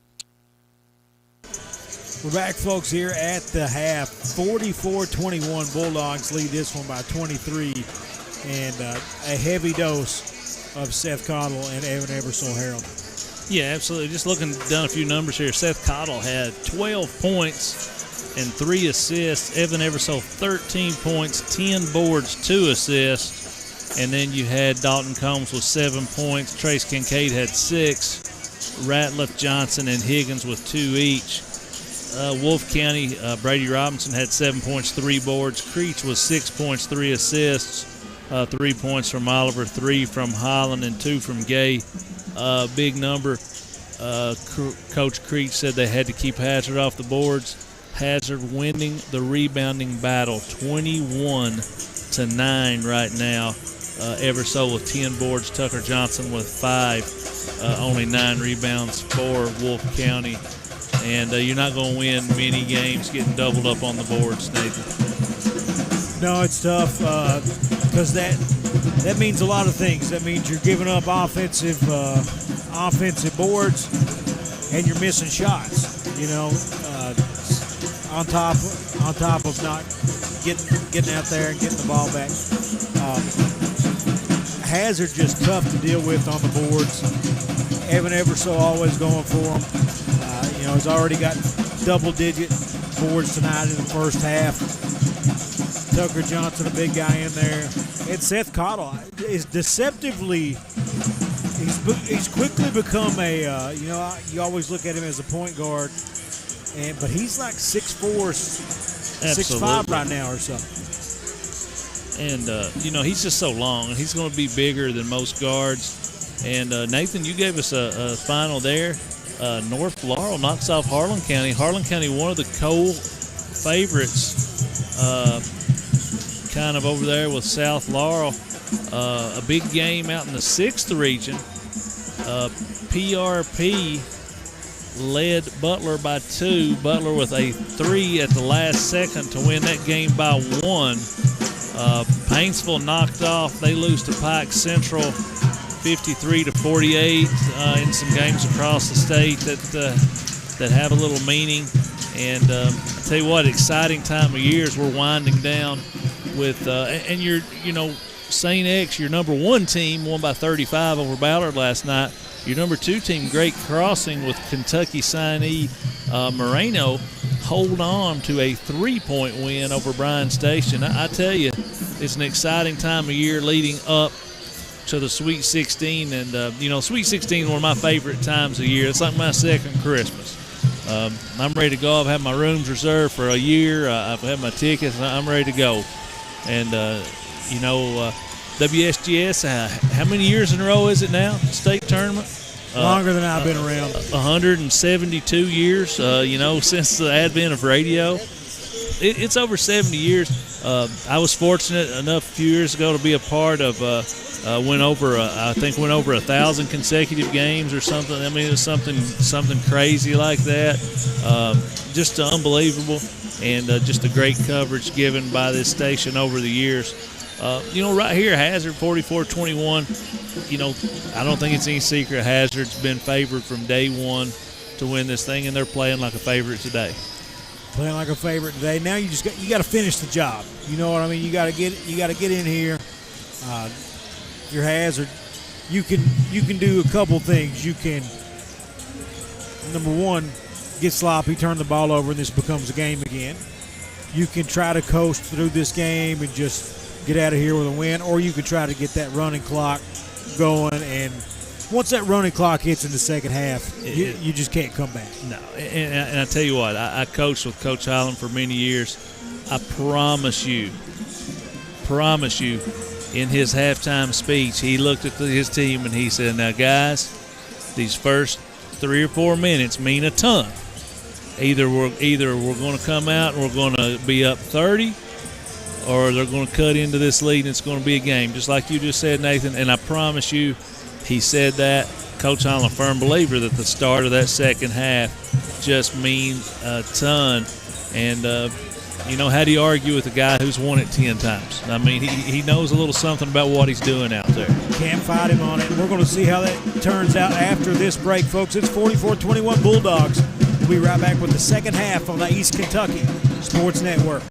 We're back, folks, here at the half. 44-21 Bulldogs lead this one by 23. And a heavy dose of Seth Cottle and Evan Eversole Harold. Yeah, absolutely. Just down a few numbers here. Seth Cottle had 12 points and 3 assists. Evan Eversole, 13 points, 10 boards, 2 assists. And then you had Dalton Combs with 7 points. Trace Kincaid had 6. Ratliff, Johnson, and Higgins with 2 each. Wolfe County, Brady Robinson had 7 points, 3 boards. Creech was 6 points, 3 assists. 3 points from Oliver, 3 from Holland, and 2 from Gay. Big number. Coach Creech said they had to keep Hazard off the boards. Hazard winning the rebounding battle, 21-9 right now. Eversole with 10 boards, Tucker Johnson with 5. Only 9 rebounds for Wolfe County. And you're not going to win many games getting doubled up on the boards, Nathan. No, it's tough because that means a lot of things. That means you're giving up offensive boards and you're missing shots. You know, on top of not getting out there and getting the ball back. Hazard just tough to deal with on the boards. Evan Eversole always going for him. He's already got double-digit boards tonight in the first half. Tucker Johnson, a big guy in there. And Seth Cottle is deceptively he's quickly become a, you always look at him as a point guard, but he's like 6'4", 6'5" right now or something. And, he's just so long. He's going to be bigger than most guards. And, Nathan, you gave us a final there. North Laurel knocks off Harlan County. Harlan County, one of the Cole favorites, kind of over there with South Laurel. A big game out in the 6th region. PRP led Butler by 2. Butler with a 3 at the last second to win that game by 1. Paintsville knocked off. They lose to Pike Central 53-48 in some games across the state that have a little meaning. And I tell you what, exciting time of year as we're winding down with and St. X, your number 1 team, won by 35 over Ballard last night. Your number 2 team, Great Crossing, with Kentucky signee Moreno, hold on to a 3-point win over Bryan Station. I tell you, it's an exciting time of year leading up to the Sweet 16. And, Sweet 16 is one of my favorite times of year. It's like my second Christmas. I'm ready to go. I've had my rooms reserved for a year. I've had my tickets. I'm ready to go. And, WSGS, how many years in a row is it now, state tournament? Longer than I've been around. 172 years, since the advent of radio. It's over 70 years. I was fortunate enough a few years ago to be a part of went over 1,000 consecutive games or something. I mean, it was something crazy like that. Just unbelievable, and just a great coverage given by this station over the years. Right here, Hazard 44-21. I don't think it's any secret Hazard's been favored from day one to win this thing, and they're playing like a favorite today. Playing like a favorite today. Now you got to finish the job. You know what I mean? You got to get in here. Your Hazard, you can do a couple things. You can, number one, get sloppy, turn the ball over, and this becomes a game again. You can try to coast through this game and just get out of here with a win, or you can try to get that running clock going, and once that running clock hits in the second half, you just can't come back. No, and I tell you what, I coached with Coach Highland for many years. I promise you, in his halftime speech, he looked at his team and he said, now, guys, these first 3 or 4 minutes mean a ton. Either we're going to come out and we're going to be up 30, or they're going to cut into this lead and it's going to be a game, just like you just said, Nathan. And I promise you, he said that. Coach Highland, a firm believer that the start of that second half just means a ton. And, how do you argue with a guy who's won it 10 times? I mean, he knows a little something about what he's doing out there. Can't fight him on it. We're going to see how that turns out after this break, folks. It's 44-21 Bulldogs. We'll be right back with the second half on the East Kentucky Sports Network.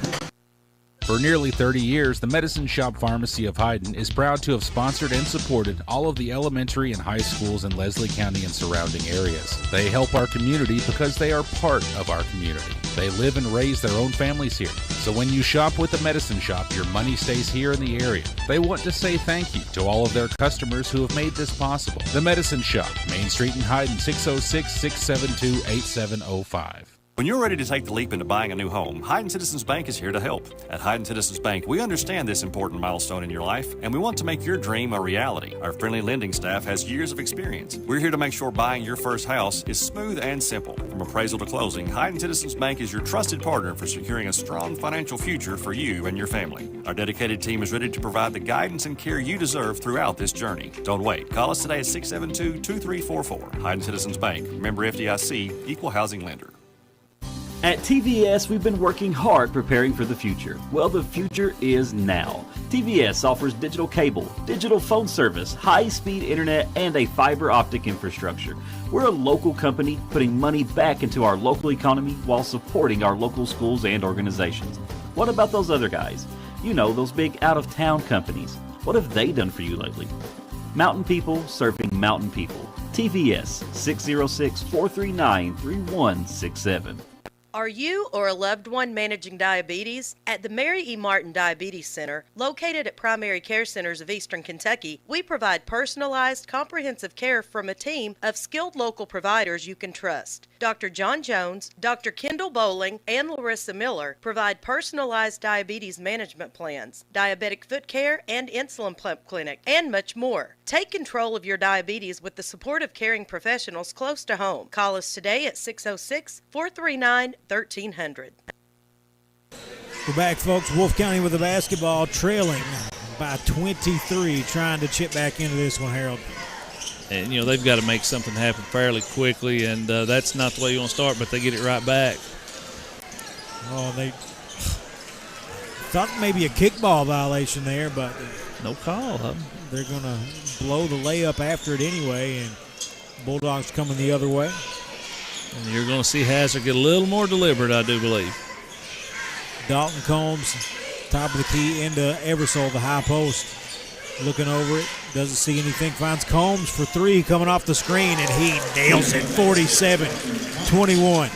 For nearly 30 years, the Medicine Shop Pharmacy of Hyden is proud to have sponsored and supported all of the elementary and high schools in Leslie County and surrounding areas. They help our community because they are part of our community. They live and raise their own families here. So when you shop with the Medicine Shop, your money stays here in the area. They want to say thank you to all of their customers who have made this possible. The Medicine Shop, Main Street in Hyden, 606-672-8705. When you're ready to take the leap into buying a new home, Hyden Citizens Bank is here to help. At Hyden Citizens Bank, we understand this important milestone in your life, and we want to make your dream a reality. Our friendly lending staff has years of experience. We're here to make sure buying your first house is smooth and simple. From appraisal to closing, Hyden Citizens Bank is your trusted partner for securing a strong financial future for you and your family. Our dedicated team is ready to provide the guidance and care you deserve throughout this journey. Don't wait. Call us today at 672-2344. Hyden Citizens Bank, member FDIC, equal housing lender. At TVS, we've been working hard preparing for the future. Well, the future is now. TVS offers digital cable, digital phone service, high-speed internet, and a fiber optic infrastructure. We're a local company putting money back into our local economy while supporting our local schools and organizations. What about those other guys? You know, those big out-of-town companies. What have they done for you lately? Mountain people serving mountain people. TVS, 606-439-3167. Are you or a loved one managing diabetes? At the Mary E. Martin Diabetes Center, located at Primary Care Centers of Eastern Kentucky, we provide personalized, comprehensive care from a team of skilled local providers you can trust. Dr. John Jones, Dr. Kendall Bowling, and Larissa Miller provide personalized diabetes management plans, diabetic foot care, and insulin pump clinic, and much more. Take control of your diabetes with the support of caring professionals close to home. Call us today at 606-439-1300. We're back, folks. Wolfe County with the basketball, trailing by 23, trying to chip back into this one, Harold. And, they've got to make something happen fairly quickly, and that's not the way you want to start, but they get it right back. Oh, they thought maybe a kickball violation there, but no call, huh? They're going to blow the layup after it anyway, and Bulldogs coming the other way. And you're going to see Hazard get a little more deliberate, I do believe. Dalton Combs, top of the key into Eversole, the high post. Looking over it, doesn't see anything, finds Combs for three coming off the screen, and he nails it, 47-21.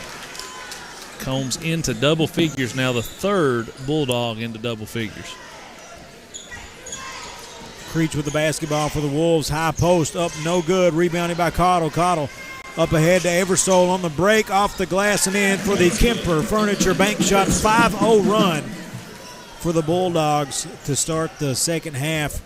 Combs into double figures now, the third Bulldog into double figures. Creech with the basketball for the Wolves. High post up, no good. Rebounded by Cottle. Cottle up ahead to Eversole on the break, off the glass and in for the Kemper Furniture Bank Shot 5-0 run for the Bulldogs to start the second half.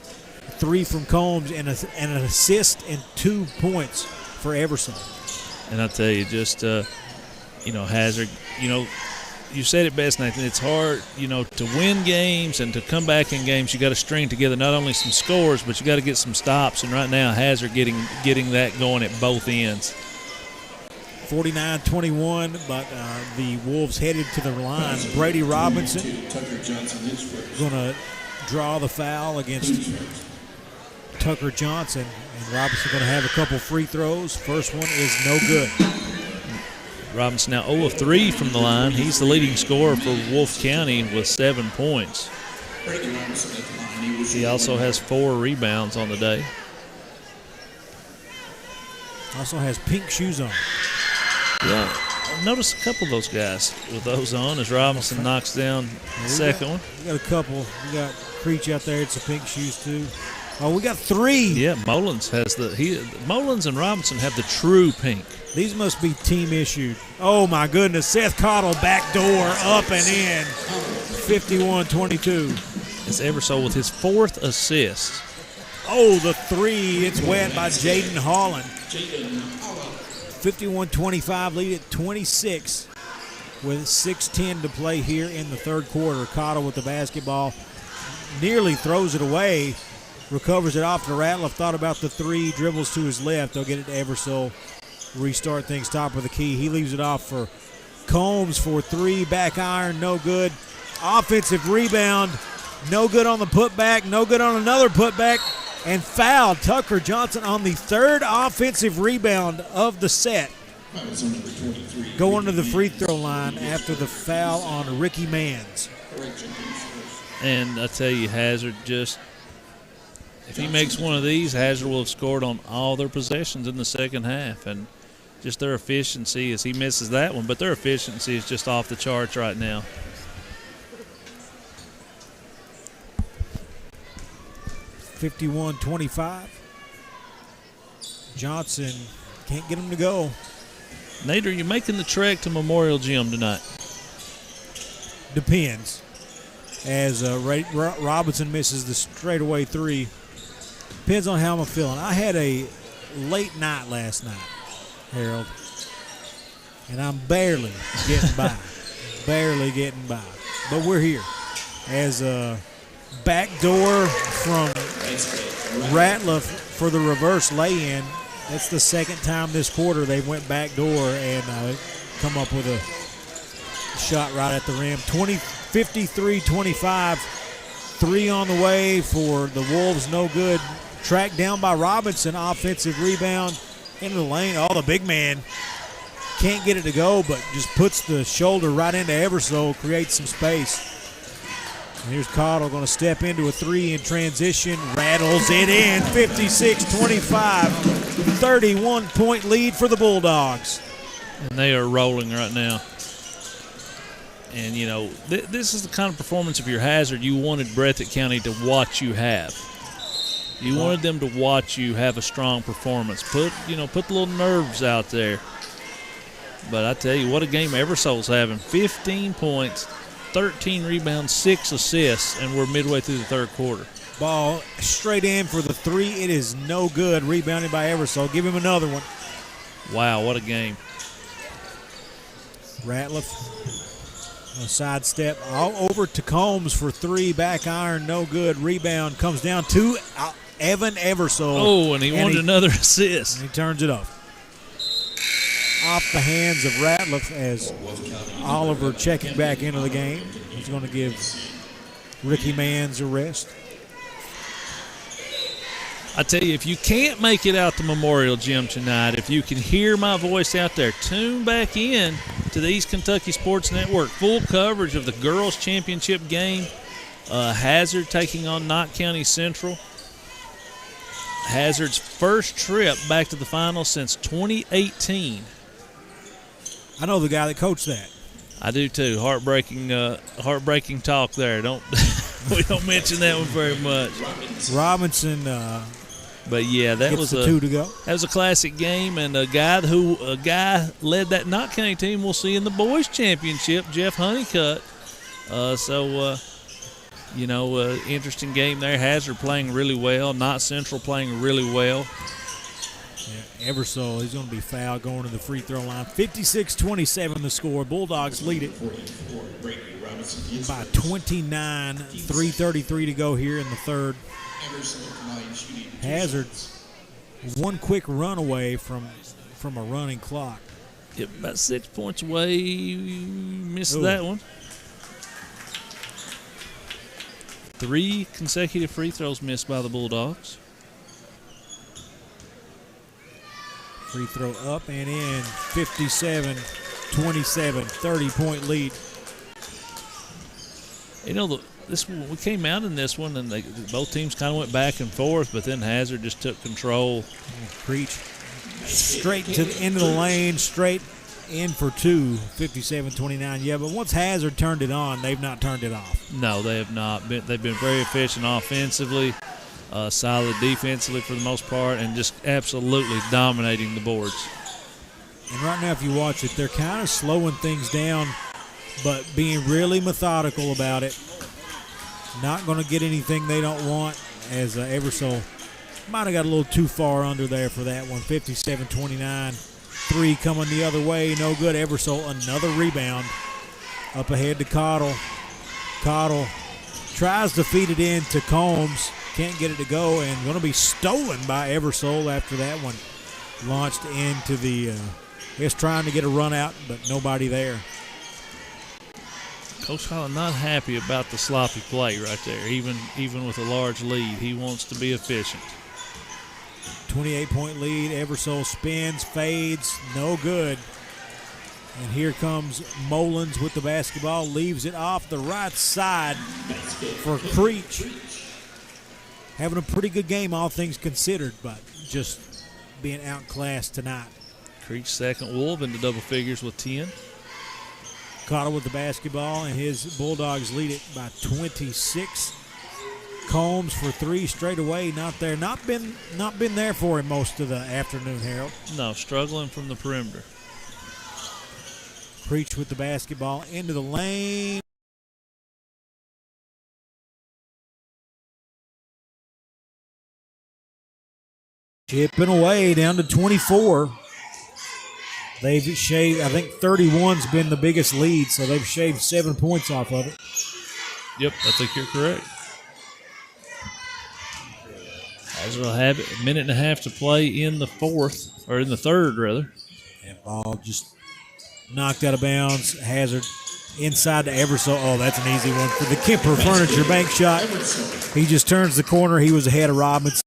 Three from Combs and an assist and 2 points for Eversole. And I tell you, just Hazard, you said it best, Nathan. It's hard, to win games and to come back in games. You got to string together not only some scores, but you got to get some stops. And right now, Hazard getting that going at both ends. 49-21, but the Wolves headed to the line. Brady Robinson going to draw the foul against Tucker Johnson, and Robinson going to have a couple free throws. First one is no good. Robinson now 0 of 3 from the line. He's the leading scorer for Wolfe County with 7 points. He also has 4 rebounds on the day. Also has pink shoes on. Yeah. I noticed a couple of those guys with those on as Robinson knocks down the second one. We got a couple. We got Creech out there. It's the pink shoes too. Oh, we got 3. Yeah, Mullins has Mullins and Robinson have the true pink. These must be team issued. Oh my goodness, Seth Cottle backdoor up and in. 51-22. It's Eversole with his 4th assist. Oh, the 3. It's wet by Jaden Holland. 51-25, lead at 26 with 6:10 to play here in the third quarter. Cottle with the basketball, nearly throws it away, recovers it off to Ratliff, thought about the 3, dribbles to his left. They'll get it to Eversole, restart things top of the key. He leaves it off for Combs for 3, back iron, no good. Offensive rebound, no good on the putback, no good on another putback. And foul Tucker Johnson on the 3rd offensive rebound of the set. Going to the free throw line after the foul on Ricky Manns. And I tell you, Hazard if he makes one of these, Hazard will have scored on all their possessions in the second half. And just their efficiency, as he misses that one, but their efficiency is just off the charts right now. 51-25. Johnson can't get him to go. Nate, are you making the trek to Memorial Gym tonight? Depends. As Robinson misses the straightaway 3. Depends on how I'm feeling. I had a late night last night, Harold, and I'm barely getting by. Barely getting by. But we're here. As backdoor from Ratliff for the reverse lay-in. That's the second time this quarter they went backdoor and come up with a shot right at the rim. 53-25. 3 on the way for the Wolves, no good. Tracked down by Robinson, offensive rebound into the lane. Oh, the big man can't get it to go, but just puts the shoulder right into Eversole, creates some space. And here's Cottle going to step into a 3 in transition, rattles it in, 56-25, 31-point lead for the Bulldogs. And they are rolling right now. And, this is the kind of performance of your Hazard you wanted Breathitt County to watch you have. You wanted them to watch you have a strong performance. Put the little nerves out there. But I tell you, what a game Eversole's having. 15 points. 13 rebounds, 6 assists, and we're midway through the third quarter. Ball straight in for the 3. It is no good. Rebounded by Eversole. Give him another one. Wow, what a game. Ratliff, a sidestep, all over to Combs for 3. Back iron, no good. Rebound comes down to Evan Eversole. Oh, and he wanted another assist. And he turns it off. Off the hands of Ratliff as Oliver checking back into the game. He's going to give Ricky Manns a rest. I tell you, if you can't make it out to Memorial Gym tonight, if you can hear my voice out there, tune back in to the East Kentucky Sports Network. Full coverage of the girls' championship game. Hazard taking on Knott County Central. Hazard's first trip back to the finals since 2018. I know the guy that coached that. I do too. Heartbreaking talk there. We don't mention that one very much. Robinson. But yeah, that was the 2 to go. That was a classic game, and a guy led that Knott County team we'll see in the boys championship, Jeff Honeycutt. Interesting game there. Hazard playing really well. Knott Central playing really well. Yeah, Eversole, he's going to be fouled going to the free throw line. 56-27 the score. Bulldogs lead it by 29. 3:33 to go here in the third. Hazard, one quick run away from a running clock. Yep, about 6 points away. Missed that one. 3 consecutive free throws missed by the Bulldogs. Free throw up and in. 57-27, 30-point lead. We came out in this one, and both teams kind of went back and forth, but then Hazard just took control. Preach. Straight to the end of the lane, straight in for 2, 57-29. Yeah, but once Hazard turned it on, they've not turned it off. No, they have not. They've been very efficient offensively, solid defensively for the most part, and just absolutely dominating the boards. And right now, if you watch it, they're kind of slowing things down, but being really methodical about it. Not going to get anything they don't want, as Eversole might have got a little too far under there for that one. 57-29. 3 coming the other way. No good. Eversole, another rebound. Up ahead to Cottle. Cottle tries to feed it in to Combs. Can't get it to go, and going to be stolen by Eversole after that one. Launched into the, trying to get a run out, but nobody there. Coach Holland not happy about the sloppy play right there, even with a large lead. He wants to be efficient. 28-point lead. Eversole spins, fades, no good. And here comes Mullins with the basketball, leaves it off the right side for Creech. Having a pretty good game, all things considered, but just being outclassed tonight. Creech second. Wolfe into double figures with 10. Cottle with the basketball, and his Bulldogs lead it by 26. Combs for 3 straight away, not there. Not been there for him most of the afternoon, Harold. No, struggling from the perimeter. Preach with the basketball into the lane. Chipping away down to 24. They've shaved, I think 31's been the biggest lead, so they've shaved 7 points off of it. Yep, I think you're correct. Hazard will have it, a minute and a half to play in the third, rather. And ball just knocked out of bounds. Hazard inside to Eversole. Oh, that's an easy one for the Kemper Furniture bank shot. He just turns the corner. He was ahead of Robinson.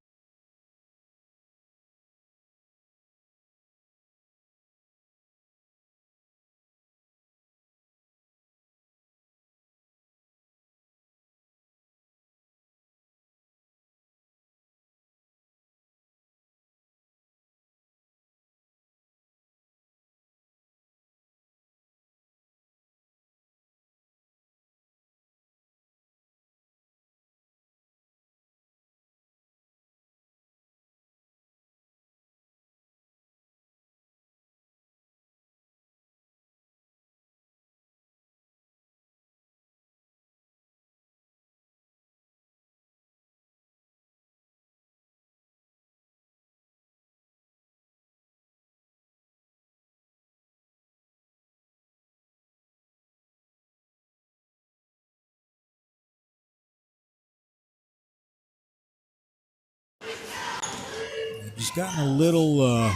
Just gotten a little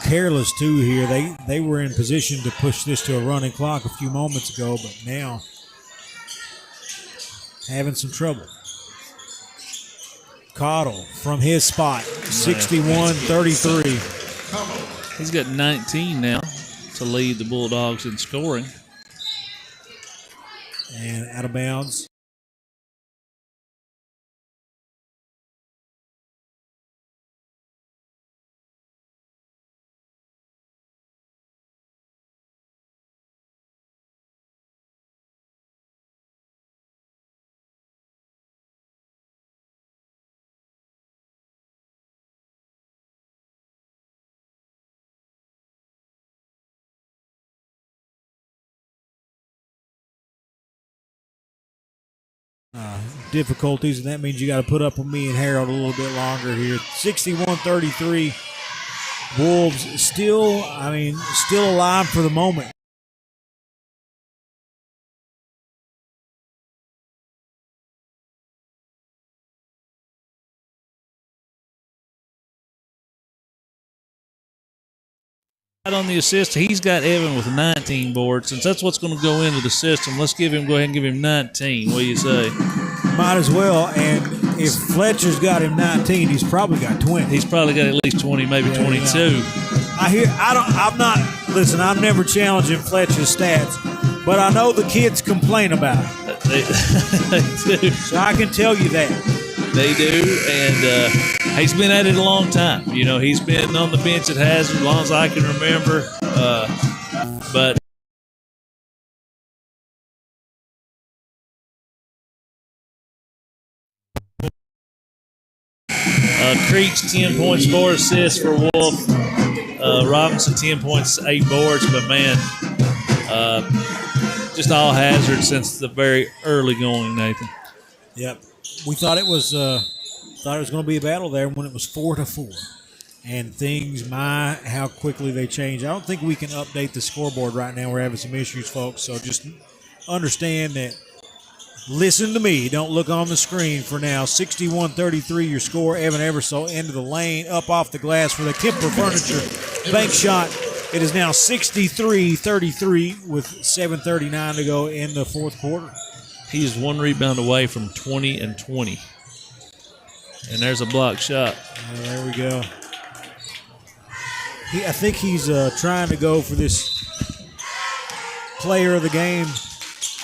careless too here. They were in position to push this to a running clock a few moments ago, but now having some trouble. Cottle from his spot, 61-33. He's got 19 now to lead the Bulldogs in scoring. And out of bounds. difficulties, and that means you got to put up with me and Harold a little bit longer here. 61-33. Wolves still alive for the moment. On the assist, he's got Evan with 19 boards. Since that's what's going to go into the system, let's go ahead and give him 19. What do you say? Might as well. And if Fletcher's got him 19, he's probably got 20. He's probably got at least 20, maybe 22. I'm never challenging Fletcher's stats, but I know the kids complain about it. They do. So I can tell you that. They do, and he's been at it a long time. You know, he's been on the bench at Hazard as long as I can remember. But Creech, 10 points, 4 assists for Wolfe. Robinson, 10 points, 8 boards. But, man, just all Hazard since the very early going, Nathan. Yep. We thought it was going to be a battle there when it was 4-4. And things, how quickly they change. I don't think we can update the scoreboard right now. We're having some issues, folks. So just understand that. Listen to me. Don't look on the screen for now. 61-33 your score. Evan Eversole into the lane, up off the glass for the Kemper Furniture bank shot. It is now 63-33 with 7:39 to go in the fourth quarter. He is one rebound away from 20-20. And there's a block shot. There we go. I think he's trying to go for this player of the game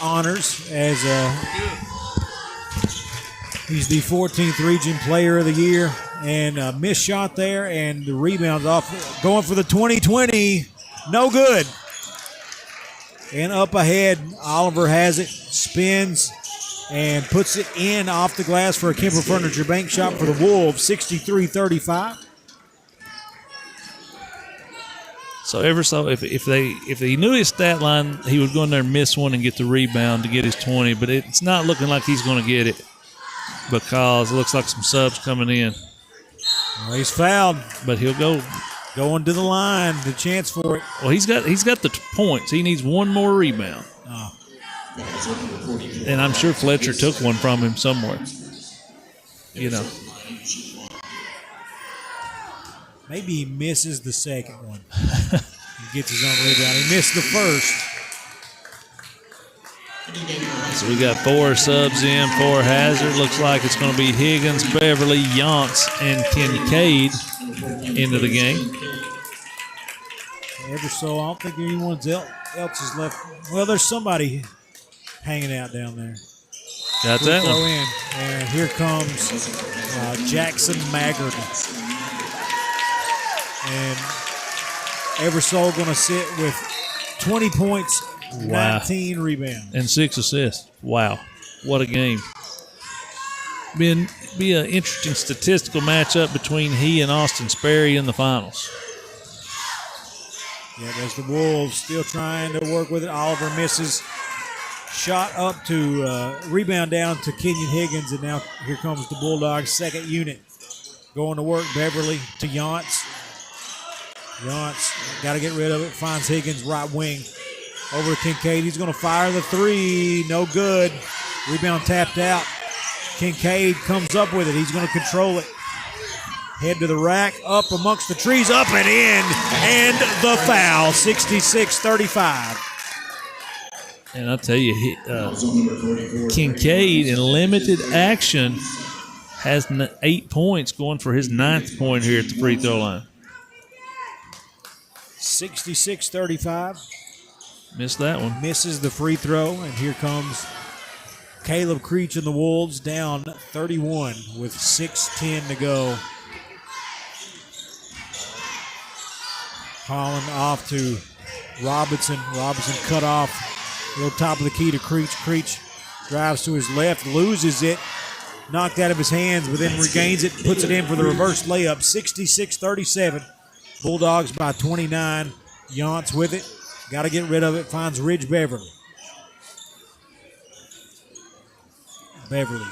honors as he's the 14th region player of the year. And a missed shot there, and the rebound's off. Going for the 20-20. No good. And up ahead, Oliver has it, spins, and puts it in off the glass for a Kemper Furniture bank shot for the Wolves, 63-35. So if he knew his stat line, he would go in there and miss one and get the rebound to get his 20. But it's not looking like he's going to get it because it looks like some subs coming in. Well, he's fouled, but he'll go going to the line. The chance for it. Well, he's got the points. He needs one more rebound. Oh. And I'm sure Fletcher took one from him somewhere. You know. Maybe he misses the second one. He gets his own rebound. He missed the first. So we got 4 subs in, 4 Hazard. Looks like it's going to be Higgins, Beverly, Yance, and Kincaid into the game. Ever so, I don't think anyone else is left. Well, there's somebody hanging out down there. Got that throw one. In. And here comes Jackson Maggard. And Eversole going to sit with 20 points, 19 rebounds. And 6 assists. Wow. What a game. Be an interesting statistical matchup between he and Austin Sperry in the finals. Yeah, there's the Wolves still trying to work with it. Oliver misses. Shot up to rebound down to Kenyon Higgins, and now here comes the Bulldogs' second unit. Going to work, Beverly to Yance. Yance got to get rid of it. Finds Higgins right wing. Over to Kincaid. He's going to fire the 3. No good. Rebound tapped out. Kincaid comes up with it. He's going to control it. Head to the rack. Up amongst the trees. Up and in. And the foul. 66-35. And I'll tell you, Kincaid in limited action has 8 points, going for his 9th point here at the free throw line. 66-35. Missed that one. Misses the free throw, and here comes Caleb Creech and the Wolves down 31 with 6:10 to go. Holland off to Robinson. Robinson cut off. Little top of the key to Creech. Creech drives to his left, loses it. Knocked out of his hands, but then regains it, puts it in for the reverse layup. 66-37. Bulldogs by 29. Yance with it. Got to get rid of it. Finds Ridge Beverly. Beverly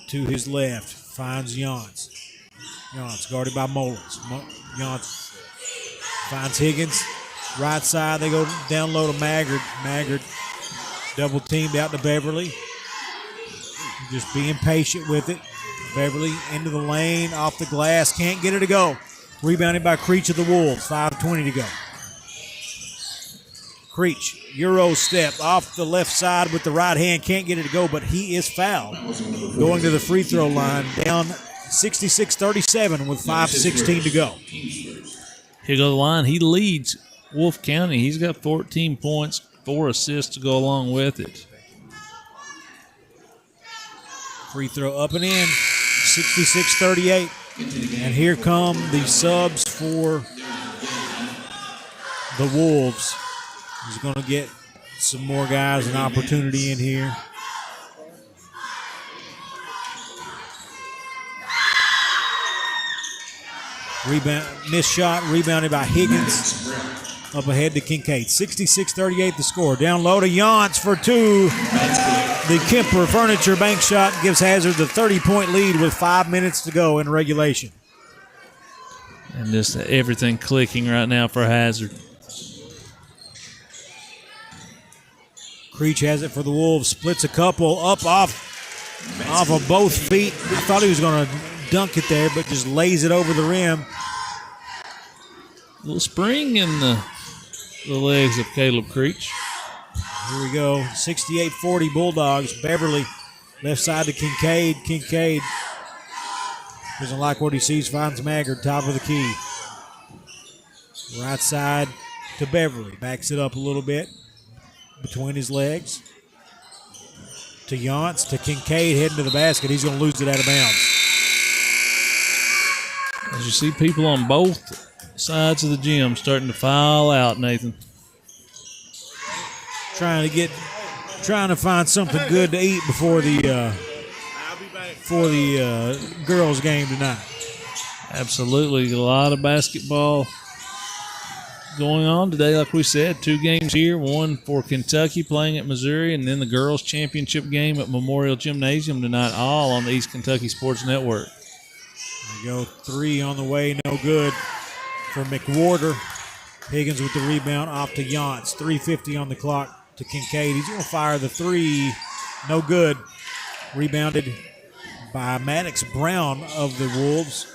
to his left finds Yance. Yance guarded by Mullins. Yance finds Higgins. Right side, they go down low to Maggard. Maggard double teamed out to Beverly. Just being patient with it. Beverly into the lane, off the glass, can't get it to go. Rebounded by Creech of the Wolves, 5:20 to go. Creech, Euro step off the left side with the right hand, can't get it to go, but he is fouled. Going to the free throw line, down 66-37 with 5:16 to go. Here goes the line. He leads Wolfe County. He's got 14 points, 4 assists to go along with it. Free throw up and in, 66-38. And here come the subs for the Wolves. He's going to get some more guys an opportunity in here. Rebound, missed shot, rebounded by Higgins. Up ahead to Kincaid. 66-38 the score. Down low to Yance for two. The Kemper Furniture bank shot gives Hazard the 30-point lead with 5 minutes to go in regulation. And just everything clicking right now for Hazard. Creech has it for the Wolves. Splits a couple up off of both feet. I thought he was going to dunk it there, but just lays it over the rim. A little spring in the legs of Caleb Creech. Here we go. 68-40 Bulldogs. Beverly left side to Kincaid. Kincaid doesn't like what he sees. Finds Maggard, top of the key. Right side to Beverly. Backs it up a little bit between his legs. To Yance, to Kincaid, heading to the basket. He's going to lose it out of bounds. As you see people on both sides of the gym starting to file out, Nathan. Trying to find something good to eat before the girls' game tonight. Absolutely, a lot of basketball going on today. Like we said, 2 games here, one for Kentucky playing at Missouri, and then the girls' championship game at Memorial Gymnasium tonight, all on the East Kentucky Sports Network. There we go, 3 on the way, no good for McWhorter. Higgins with the rebound, off to Yance. 3:50 on the clock to Kincaid. He's going to fire the 3, no good. Rebounded by Maddox Brown of the Wolves.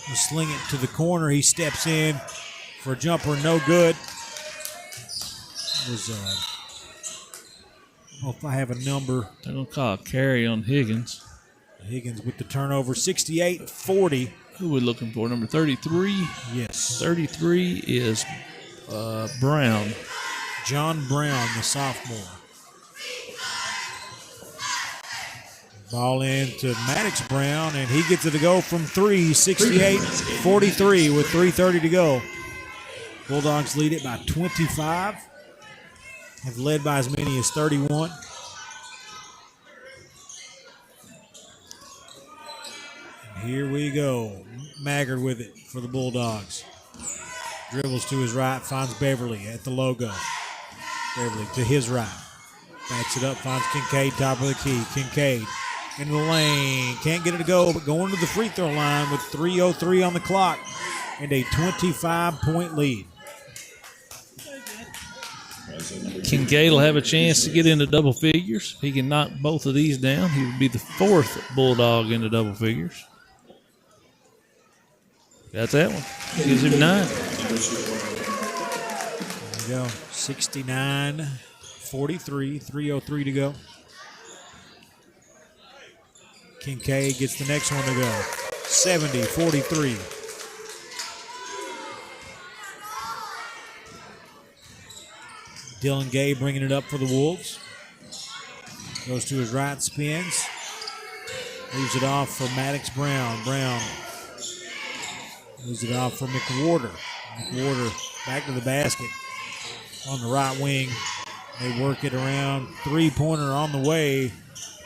He'll sling it to the corner. He steps in for a jumper, no good. I don't know if I have a number. They're going to call a carry on Higgins. Higgins with the turnover, 68-40. Who are we looking for? Number 33? Yes. 33 is Brown. John Brown, the sophomore. Ball in to Maddox Brown, and he gets it to go from 3, 68-43 with 3:30 to go. Bulldogs lead it by 25. Have led by as many as 31. And here we go. Maggard with it for the Bulldogs. Dribbles to his right, finds Beverly at the logo. Beverly to his right. Backs it up, finds Kincaid, top of the key. Kincaid in the lane. Can't get it to go, but going to the free throw line with 3:03 on the clock and a 25-point lead. Kincaid will have a chance to get into double figures. If he can knock both of these down, he would be the 4th Bulldog into double figures. Got that one. Gives him 9. There we go. 69-43, 3:03 to go. Kincaid gets the next one to go. 70-43. Dylan Gay bringing it up for the Wolves. Goes to his right, spins. Leaves it off for Maddox Brown. Brown leaves it off for McWhorter. McWhorter back to the basket on the right wing. They work it around. 3-pointer on the way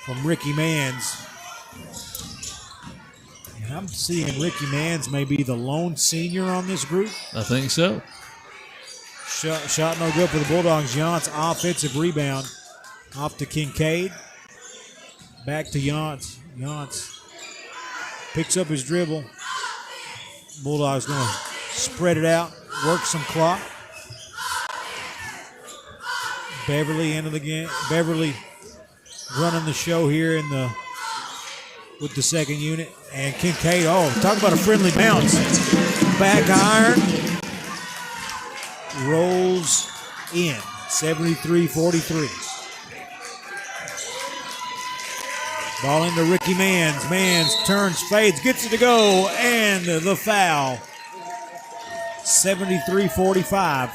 from Ricky Manns. And I'm seeing Ricky Manns may be the lone senior on this group. I think so. Shot no good for the Bulldogs. Yance offensive rebound off to Kincaid. Back to Yance. Yance picks up his dribble. Bulldogs going to spread it out, work some clock. Beverly into the game. Beverly running the show here with the second unit. And Kincaid, talk about a friendly bounce. Back iron. Rolls in. 73-43. Ball into Ricky Mans. Mans turns, fades, gets it to go, and the foul. 73-45.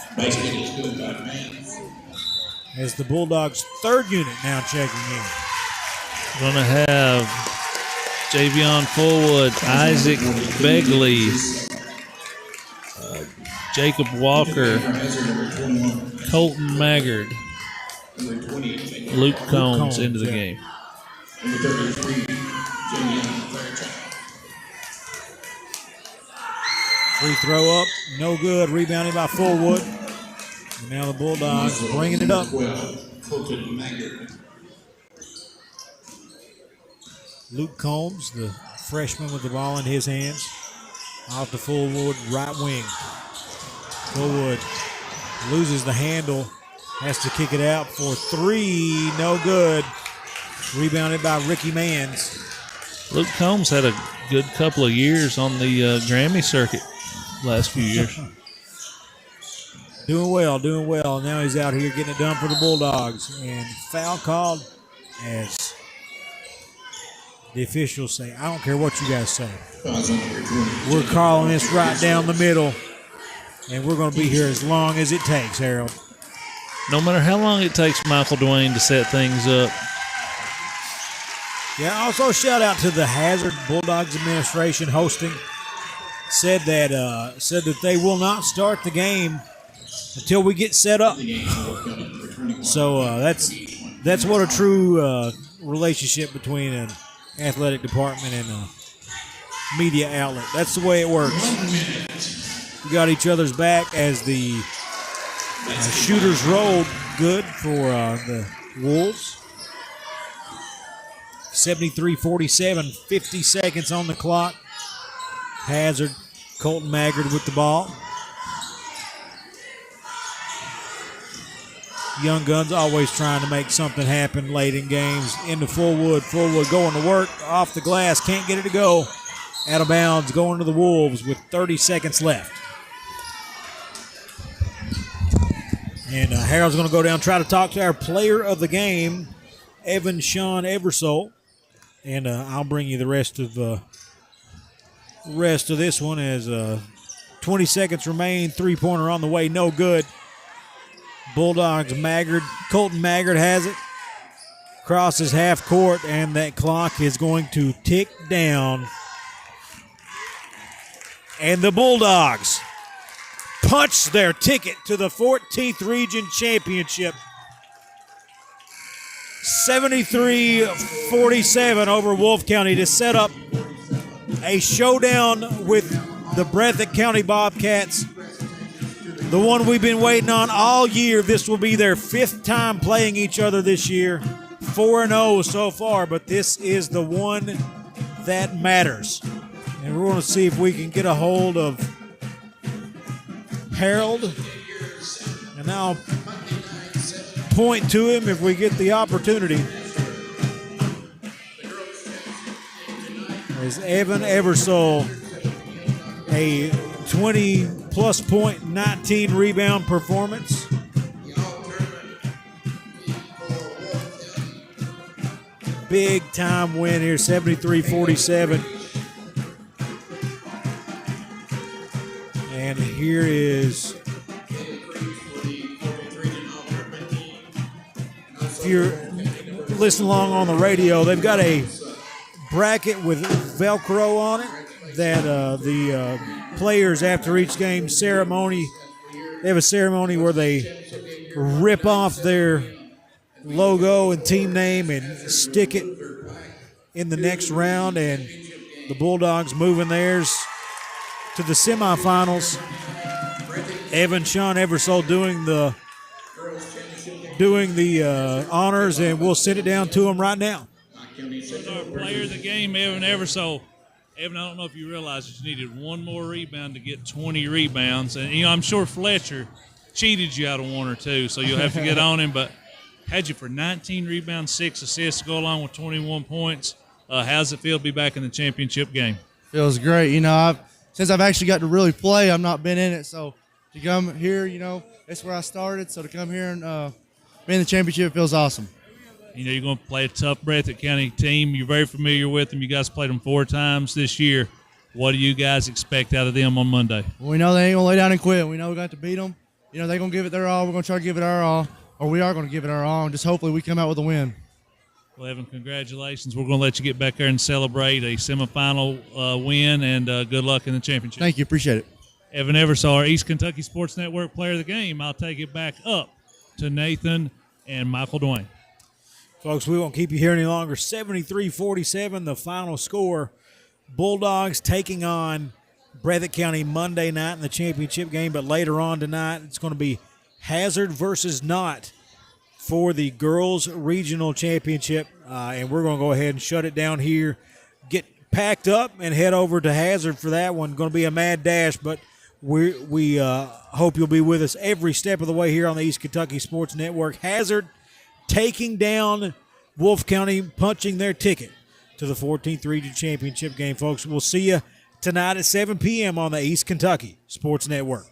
As the Bulldogs' third unit now checking in. Going to have Javion Fullwood, Isaac Begley, Jacob Walker, Colton Maggard, Luke Combs into the game. Free throw up, no good. Rebounded by Fullwood. And now the Bulldogs bringing it up. Luke Combs, the freshman with the ball in his hands. Off to Fullwood, right wing. Fullwood loses the handle. Has to kick it out for three. No good. Rebounded by Ricky Mans. Luke Combs had a good couple of years on the Grammy circuit last few years. Doing well. Now he's out here getting it done for the Bulldogs. And foul called as the officials say. I don't care what you guys say. We're calling this right down the middle. And we're going to be here as long as it takes, Harold. No matter how long it takes Michael Dwayne to set things up. Yeah, also shout out to the Hazard Bulldogs administration hosting. Said that they will not start the game until we get set up. So that's what a true relationship between an athletic department and a media outlet. That's the way it works. We got each other's back as the shooters rolled good for the Wolves. 73-47, 50 seconds on the clock. Hazard, Colton Maggard with the ball. Young Guns always trying to make something happen late in games. Into Fullwood. Fullwood going to work. Off the glass. Can't get it to go. Out of bounds. Going to the Wolves with 30 seconds left. And Harold's going to go down and try to talk to our player of the game, Evan Sean Eversole. And I'll bring you the rest of this one as 20 seconds remain. Three-pointer on the way. No good. Bulldogs Maggard. Colton Maggard has it. Crosses half court, and that clock is going to tick down. And the Bulldogs punch their ticket to the 14th Region Championship. 73-47 over Wolfe County to set up a showdown with the Breathitt County Bobcats. The one we've been waiting on all year. This will be their fifth time playing each other this year. 4-0 so far, but this is the one that matters. And we're going to see if we can get a hold of Harold. And I'll point to him if we get the opportunity. As Evan Eversole, a 20-plus point, 19 rebound performance. Big time win here, 73-47. And here is, if you're listening along on the radio, they've got a bracket with Velcro on it that the players after each game ceremony, they have a ceremony where they rip off their logo and team name and stick it in the next round, and the Bulldogs moving theirs to the semifinals. Evan Sean Eversole doing the honors, and we'll send it down to him right now. Our player of the game, Evan Eversole. Evan, I don't know if you realize that you needed one more rebound to get 20 rebounds. And, I'm sure Fletcher cheated you out of one or two, so you'll have to get on him. But had you for 19 rebounds, 6 assists to go along with 21 points. How's it feel to be back in the championship game? Feels great. Since I've actually got to really play, I've not been in it. So to come here, that's where I started. So to come here and be in the championship feels awesome. You're going to play a tough Breathitt County team. You're very familiar with them. You guys played them 4 times this year. What do you guys expect out of them on Monday? Well, we know they ain't going to lay down and quit. We know we got to beat them. They're going to give it their all. We're going to try to give it our all, or we are going to give it our all, and just hopefully we come out with a win. Well, Evan, congratulations. We're going to let you get back there and celebrate a semifinal win, and good luck in the championship. Thank you. Appreciate it. Evan Eversole, our East Kentucky Sports Network player of the game. I'll take it back up to Nathan and Michael Dwayne. Folks, we won't keep you here any longer. 73-47, the final score. Bulldogs taking on Breathitt County Monday night in the championship game, but later on tonight it's going to be Hazard versus Knott for the girls regional championship, and we're going to go ahead and shut it down here, get packed up, and head over to Hazard for that one. Going to be a mad dash, but we hope you'll be with us every step of the way here on the East Kentucky Sports Network. Hazard taking down Wolfe County, punching their ticket to the 14th Region Championship game, folks. We'll see you tonight at 7 p.m. on the East Kentucky Sports Network.